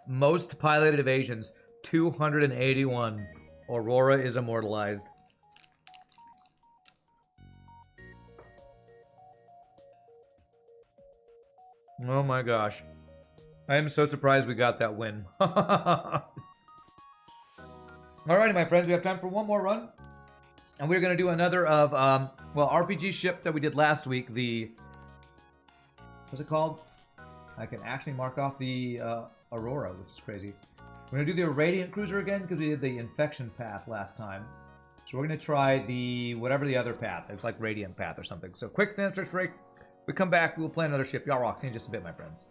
Most piloted evasions, 281. Aurora is immortalized. Oh my gosh. I am so surprised we got that win. Alrighty, my friends, we have time for one more run. And we're going to do another of, well, RPG ship that we did last week. The, what's it called? I can actually mark off the Aurora, which is crazy. We're going to do the Radiant Cruiser again because we did the Infection Path last time. So we're going to try the, whatever the other path. It's like Radiant Path or something. So quick stand search break. We come back, we will play another ship. Y'all rock. See you in just a bit, my friends.